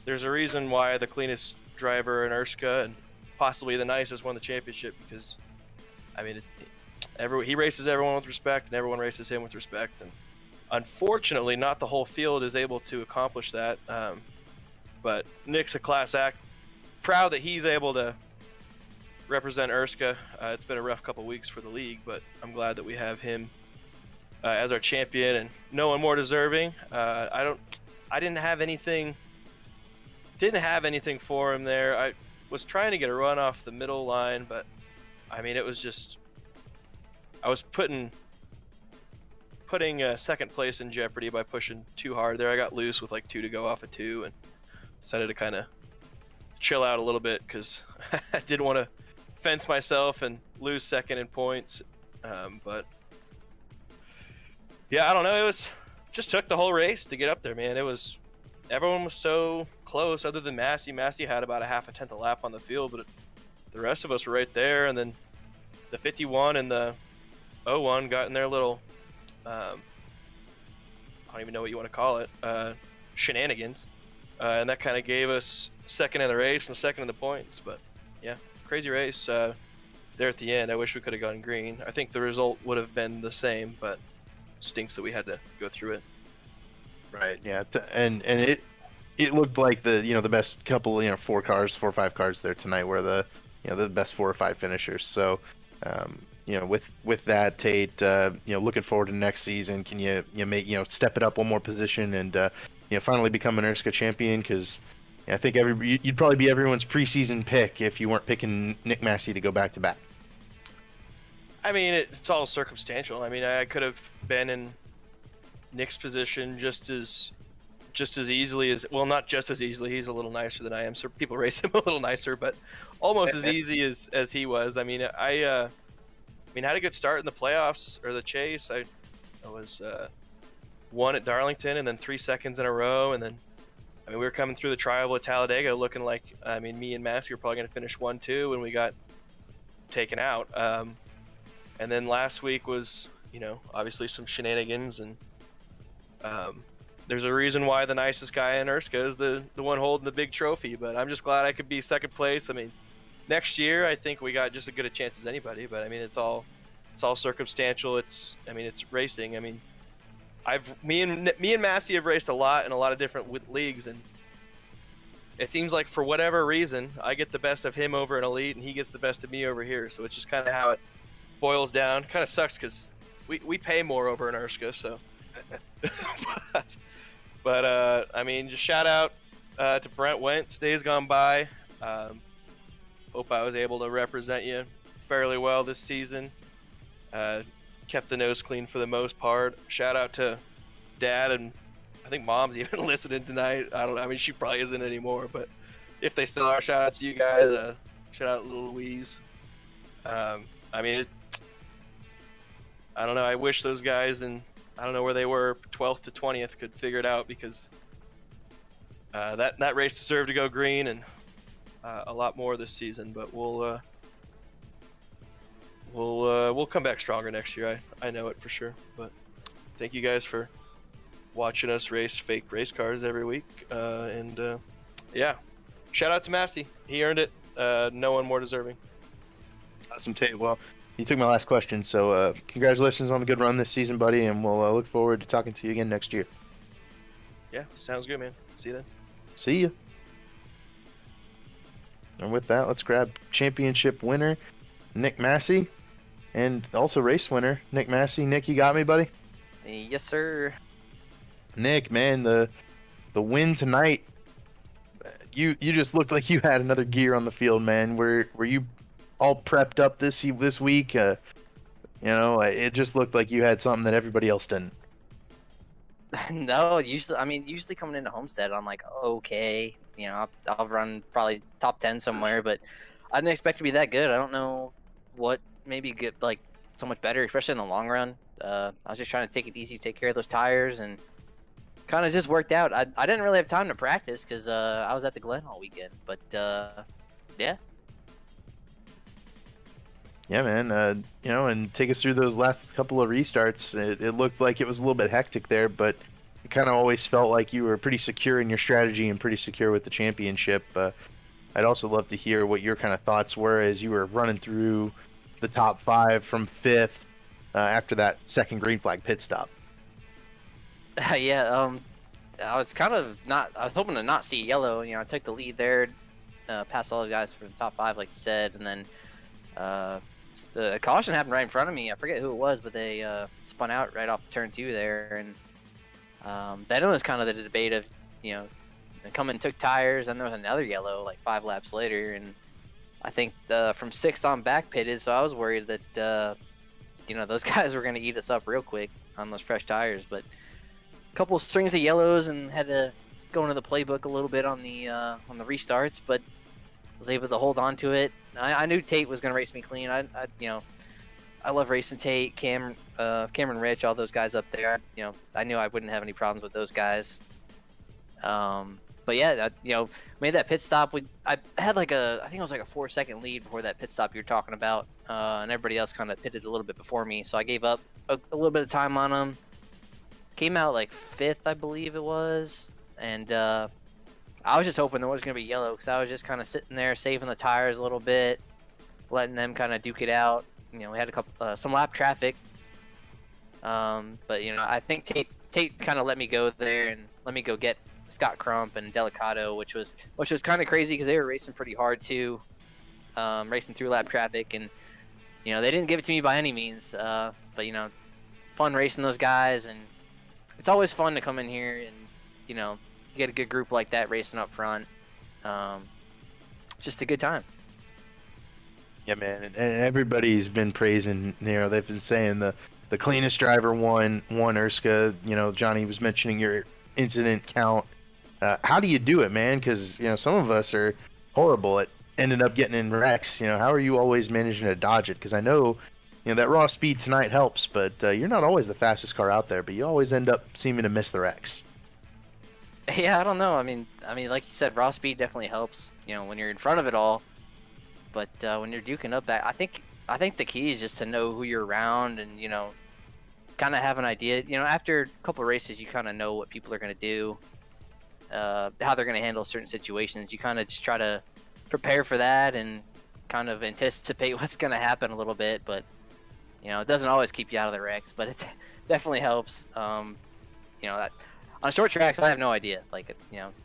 there's a reason why the cleanest driver in ERSCA and possibly the nicest won the championship, because I mean, he races everyone with respect, and everyone races him with respect. And unfortunately, not the whole field is able to accomplish that. But Nick's a class act. Proud that he's able to represent ERSCA. It's been a rough couple weeks for the league, but I'm glad that we have him as our champion, and no one more deserving. I didn't have anything for him there. I was trying to get a run off the middle line, but I mean, it was just, I was putting second place in jeopardy by pushing too hard there. I got loose with like 2 to go off of 2, and decided to kind of chill out a little bit because I didn't want to fence myself and lose second in points. But yeah, I don't know. It was just took the whole race to get up there, man. Everyone was so close, other than Massey. Massey had about a half a tenth a lap on the field, but the rest of us were right there. And then the 51 and the 01 got in their little, I don't even know what you want to call it, shenanigans. And that kind of gave us second in the race and second in the points. But yeah, crazy race there at the end. I wish we could have gone green. I think the result would have been the same, but stinks that we had to go through it. Right. Yeah. And it looked like the best couple 4 or 5 cars there tonight were the best 4 or 5 finishers. So with that, Tate, looking forward to next season, can you make step it up one more position and finally become an ERSCA champion? Because I think you'd probably be everyone's preseason pick if you weren't picking Nick Massey to go back to back. I mean, it's all circumstantial. I mean, I could have been in Nick's position just as easily as, well, not just as easily. He's a little nicer than I am, so people race him a little nicer, but almost as easy as he was. I mean, I had a good start in the playoffs or the chase. I was 1 at Darlington and then 3 seconds in a row, and then we were coming through the tri-oval at Talladega looking like, me and Massey were probably going to finish 1-2 when we got taken out. And then last week was, obviously some shenanigans, and there's a reason why the nicest guy in ERSCA is the one holding the big trophy. But I'm just glad I could be second place. I mean, next year I think we got just as good a chance as anybody. But I mean, it's all circumstantial. It's racing. I mean, me and Massey have raced a lot in a lot of different leagues, and it seems like for whatever reason I get the best of him over in Elite, and he gets the best of me over here. So it's just kind of how it boils down. Kind of sucks because we pay more over in ERSCA, so. but just shout out to Brent Wentz. Days gone by. Hope I was able to represent you fairly well this season. Kept the nose clean for the most part. Shout out to Dad, and I think Mom's even listening tonight. I don't know. I mean, she probably isn't anymore, but if they still are, shout out to you guys. Shout out to little Louise. I don't know. I wish those guys, and I don't know where they were 12th to 20th, could figure it out, because that race deserved to go green, and a lot more this season. But we'll come back stronger next year. I know it for sure. But thank you guys for watching us race fake race cars every week. Yeah, shout out to Massey. He earned it. No one more deserving. Awesome, Tate. Well, you took my last question, so congratulations on the good run this season, buddy, and we'll look forward to talking to you again next year. Yeah, sounds good, man. See you then. See ya. And with that, let's grab championship winner Nick Massey, and also race winner Nick Massey. Nick, you got me, buddy? Yes, sir. Nick, man, the win tonight you just looked like you had another gear on the field, man. Were you all prepped up this week? It just looked like you had something that everybody else didn't. No, usually coming into Homestead, I'm like, okay, I'll run probably top 10 somewhere, but I didn't expect to be that good. I don't know what maybe get like so much better, especially in the long run. I was just trying to take it easy, take care of those tires, and kind of just worked out. I didn't really have time to practice because I was at the Glen all weekend, but yeah. Yeah, man. And take us through those last couple of restarts. It looked like it was a little bit hectic there, but it kind of always felt like you were pretty secure in your strategy and pretty secure with the championship. I'd also love to hear what your kind of thoughts were as you were running through the top 5 from 5th after that second green flag pit stop. Yeah, I was kind of not. I was hoping to not see yellow. I took the lead there, passed all the guys for the top 5, like you said, and then the caution happened right in front of me. I forget who it was, but they spun out right off turn 2 there, and then it was kind of the debate of, they come and took tires, and there was another yellow like 5 laps later, and I think from 6th on back pitted, so I was worried that those guys were going to eat us up real quick on those fresh tires, but a couple of strings of yellows and had to go into the playbook a little bit on the restarts, but was able to hold on to it. I knew Tate was going to race me clean. I love racing Tate, Cameron Rich, all those guys up there. I knew I wouldn't have any problems with those guys. But yeah, made that pit stop. I had I think it was like a 4-second lead before that pit stop you were talking about, and everybody else kind of pitted a little bit before me, so I gave up a little bit of time on them. Came out like 5th, I believe it was, and I was just hoping there was going to be yellow because I was just kind of sitting there saving the tires a little bit, letting them kind of duke it out. We had some lap traffic, but I think Tate kind of let me go there and let me go get Scott Crump and Delicato, which was kind of crazy because they were racing pretty hard too, racing through lap traffic, and they didn't give it to me by any means, but fun racing those guys, and it's always fun to come in here and get a good group like that racing up front. Just a good time. Yeah, man, and everybody's been praising. They've been saying the cleanest driver won ERSCA. Johnny was mentioning your incident count. How do you do it, man? Because some of us are horrible at ending up getting in wrecks. How are you always managing to dodge it? Because I know that raw speed tonight helps, but you're not always the fastest car out there. But you always end up seeming to miss the wrecks. Yeah, I don't know. I mean, like you said, raw speed definitely helps. When you're in front of it all. But when you're duking up that, I think the key is just to know who you're around and kind of have an idea. After a couple of races, you kind of know what people are going to do, how they're going to handle certain situations. You kind of just try to prepare for that and kind of anticipate what's going to happen a little bit. But it doesn't always keep you out of the wrecks, but it definitely helps. That on short tracks, I have no idea.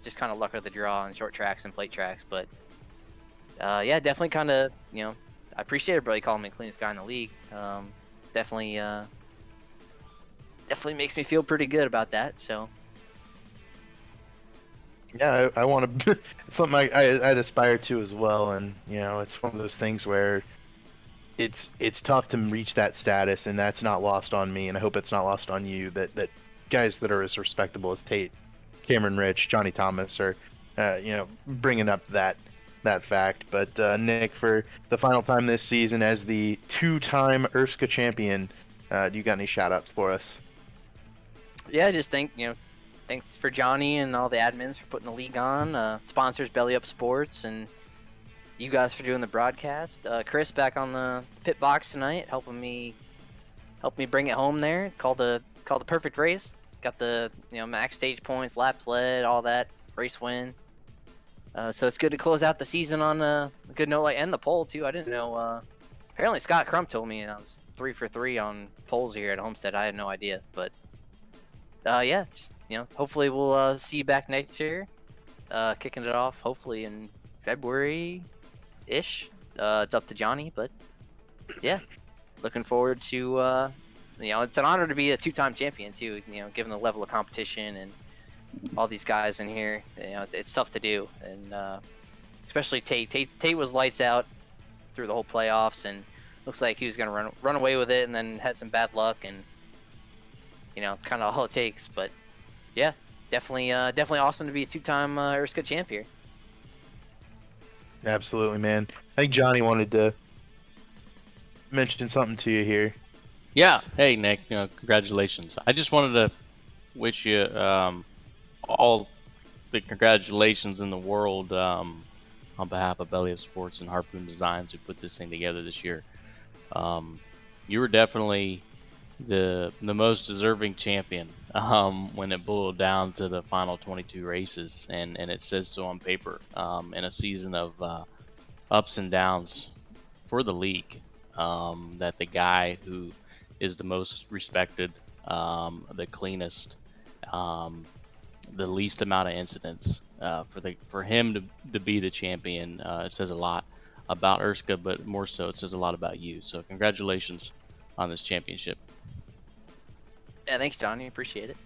Just kind of luck of the draw on short tracks and plate tracks. But yeah, definitely kind of I appreciate everybody calling me the cleanest guy in the league. Definitely makes me feel pretty good about that. So yeah, I want to. It's something I'd aspire to as well, and it's one of those things where it's tough to reach that status, and that's not lost on me, and I hope it's not lost on you. That guys that are as respectable as Tate, Cameron Rich, Johnny Thomas are, bringing up that fact. But Nick, for the final time this season as the 2-time ERSCA champion, do you got any shout-outs for us? Yeah, just thanks for Johnny and all the admins for putting the league on, sponsors Belly Up Sports, and you guys for doing the broadcast. Chris back on the pit box tonight, helping me bring it home there. Called the perfect race. Got the max stage points, laps led, all that, race win. So it's good to close out the season on a good note, and the pole too. I didn't know. Apparently Scott Crump told me I was 3 for 3 on poles here at Homestead. I had no idea, but yeah, just hopefully we'll see you back next year, kicking it off hopefully in February-ish. It's up to Johnny, but yeah, looking forward to it's an honor to be a 2-time champion too. Given the level of competition and all these guys in here. You know, it's tough to do, and especially Tate. Tate was lights out through the whole playoffs, and looks like he was gonna run away with it, and then had some bad luck, and you know, it's kind of all it takes. But yeah, definitely awesome to be a two-time ERSCA champ here. Absolutely, man. I think Johnny wanted to mention something to you here. Yeah. Hey, Nick. Congratulations. I just wanted to wish you all the congratulations in the world on behalf of Belly Up Sports and Harpoon Designs who put this thing together this year. You were definitely the most deserving champion when it boiled down to the final 22 races, and it says so on paper. In a season of ups and downs for the league, that the guy who is the most respected, the cleanest, the least amount of incidents, for him to be the champion, it says a lot about ERSCA, but more so it says a lot about you. So congratulations on this championship. Yeah, thanks, Johnny. Appreciate it.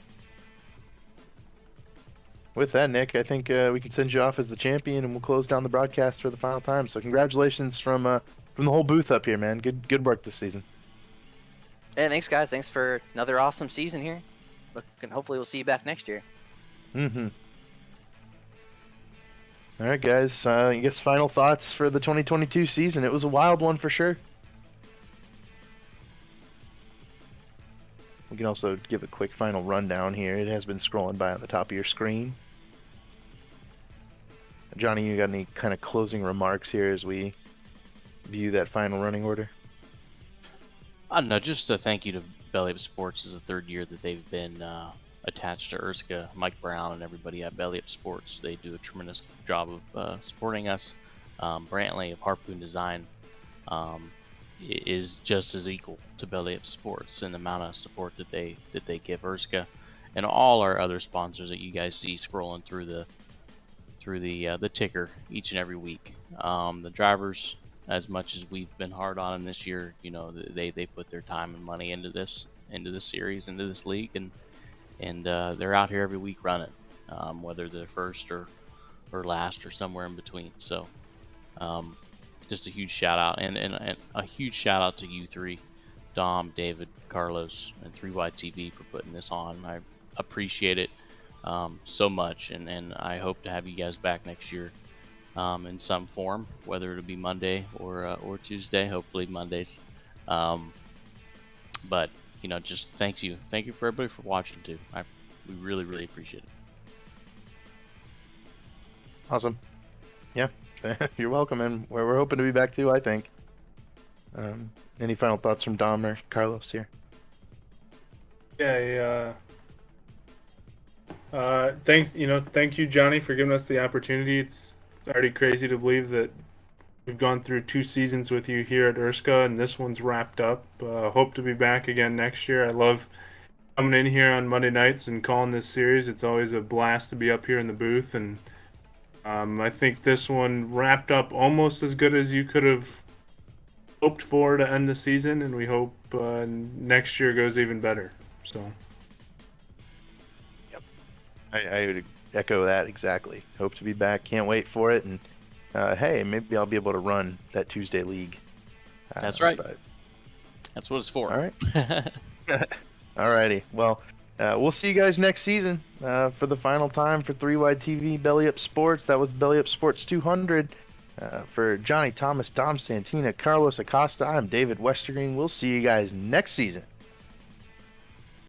With that, Nick, I think we can send you off as the champion, and we'll close down the broadcast for the final time. So congratulations from the whole booth up here, man. Good work this season. Yeah, thanks, guys. Thanks for another awesome season here. Look, and hopefully we'll see you back next year. Mm-hmm. All right, guys. I guess final thoughts for the 2022 season. It was a wild one for sure. We can also give a quick final rundown here. It has been scrolling by on the top of your screen. Johnny, you got any kind of closing remarks here as we view that final running order? I don't know, just a thank you to Belly Up Sports. This is the third year that they've been attached to ERSCA. Mike Brown and everybody at Belly Up Sports, they do a tremendous job of supporting us. Brantley of Harpoon Design is just as equal to Belly Up Sports in the amount of support that they give ERSCA, and all our other sponsors that you guys see scrolling through the ticker each and every week. The drivers, as much as we've been hard on them this year, you know, they put their time and money into this series, into this league, and they're out here every week running, whether they're first or last or somewhere in between. So just a huge shout out, and a huge shout out to you three, Dom, David, Carlos, and 3Y TV for putting this on. I appreciate it so much, and I hope to have you guys back next year in some form, whether it'll be Monday or Tuesday. Hopefully Mondays. But you know, just thank you for everybody for watching too. We really appreciate it. Awesome. Yeah. You're welcome, and we're hoping to be back too, I think. Any final thoughts from Dom or Carlos here? Yeah, thank you, Johnny, for giving us the opportunity. It's already crazy to believe that we've gone through 2 seasons with you here at ERSCA, and this one's wrapped up. Hope to be back again next year. I love coming in here on Monday nights and calling this series. It's always a blast to be up here in the booth, and I think this one wrapped up almost as good as you could have hoped for to end the season, and we hope next year goes even better. So, yep, I would echo that exactly. Hope to be back. Can't wait for it, and hey, maybe I'll be able to run that Tuesday league. That's right. That's what it's for. All right. Alrighty. Well, we'll see you guys next season for the final time for 3Y TV Belly Up Sports. That was Belly Up Sports 200. For Johnny Thomas, Dom Santina, Carlos Acosta, I'm David Westergreen. We'll see you guys next season.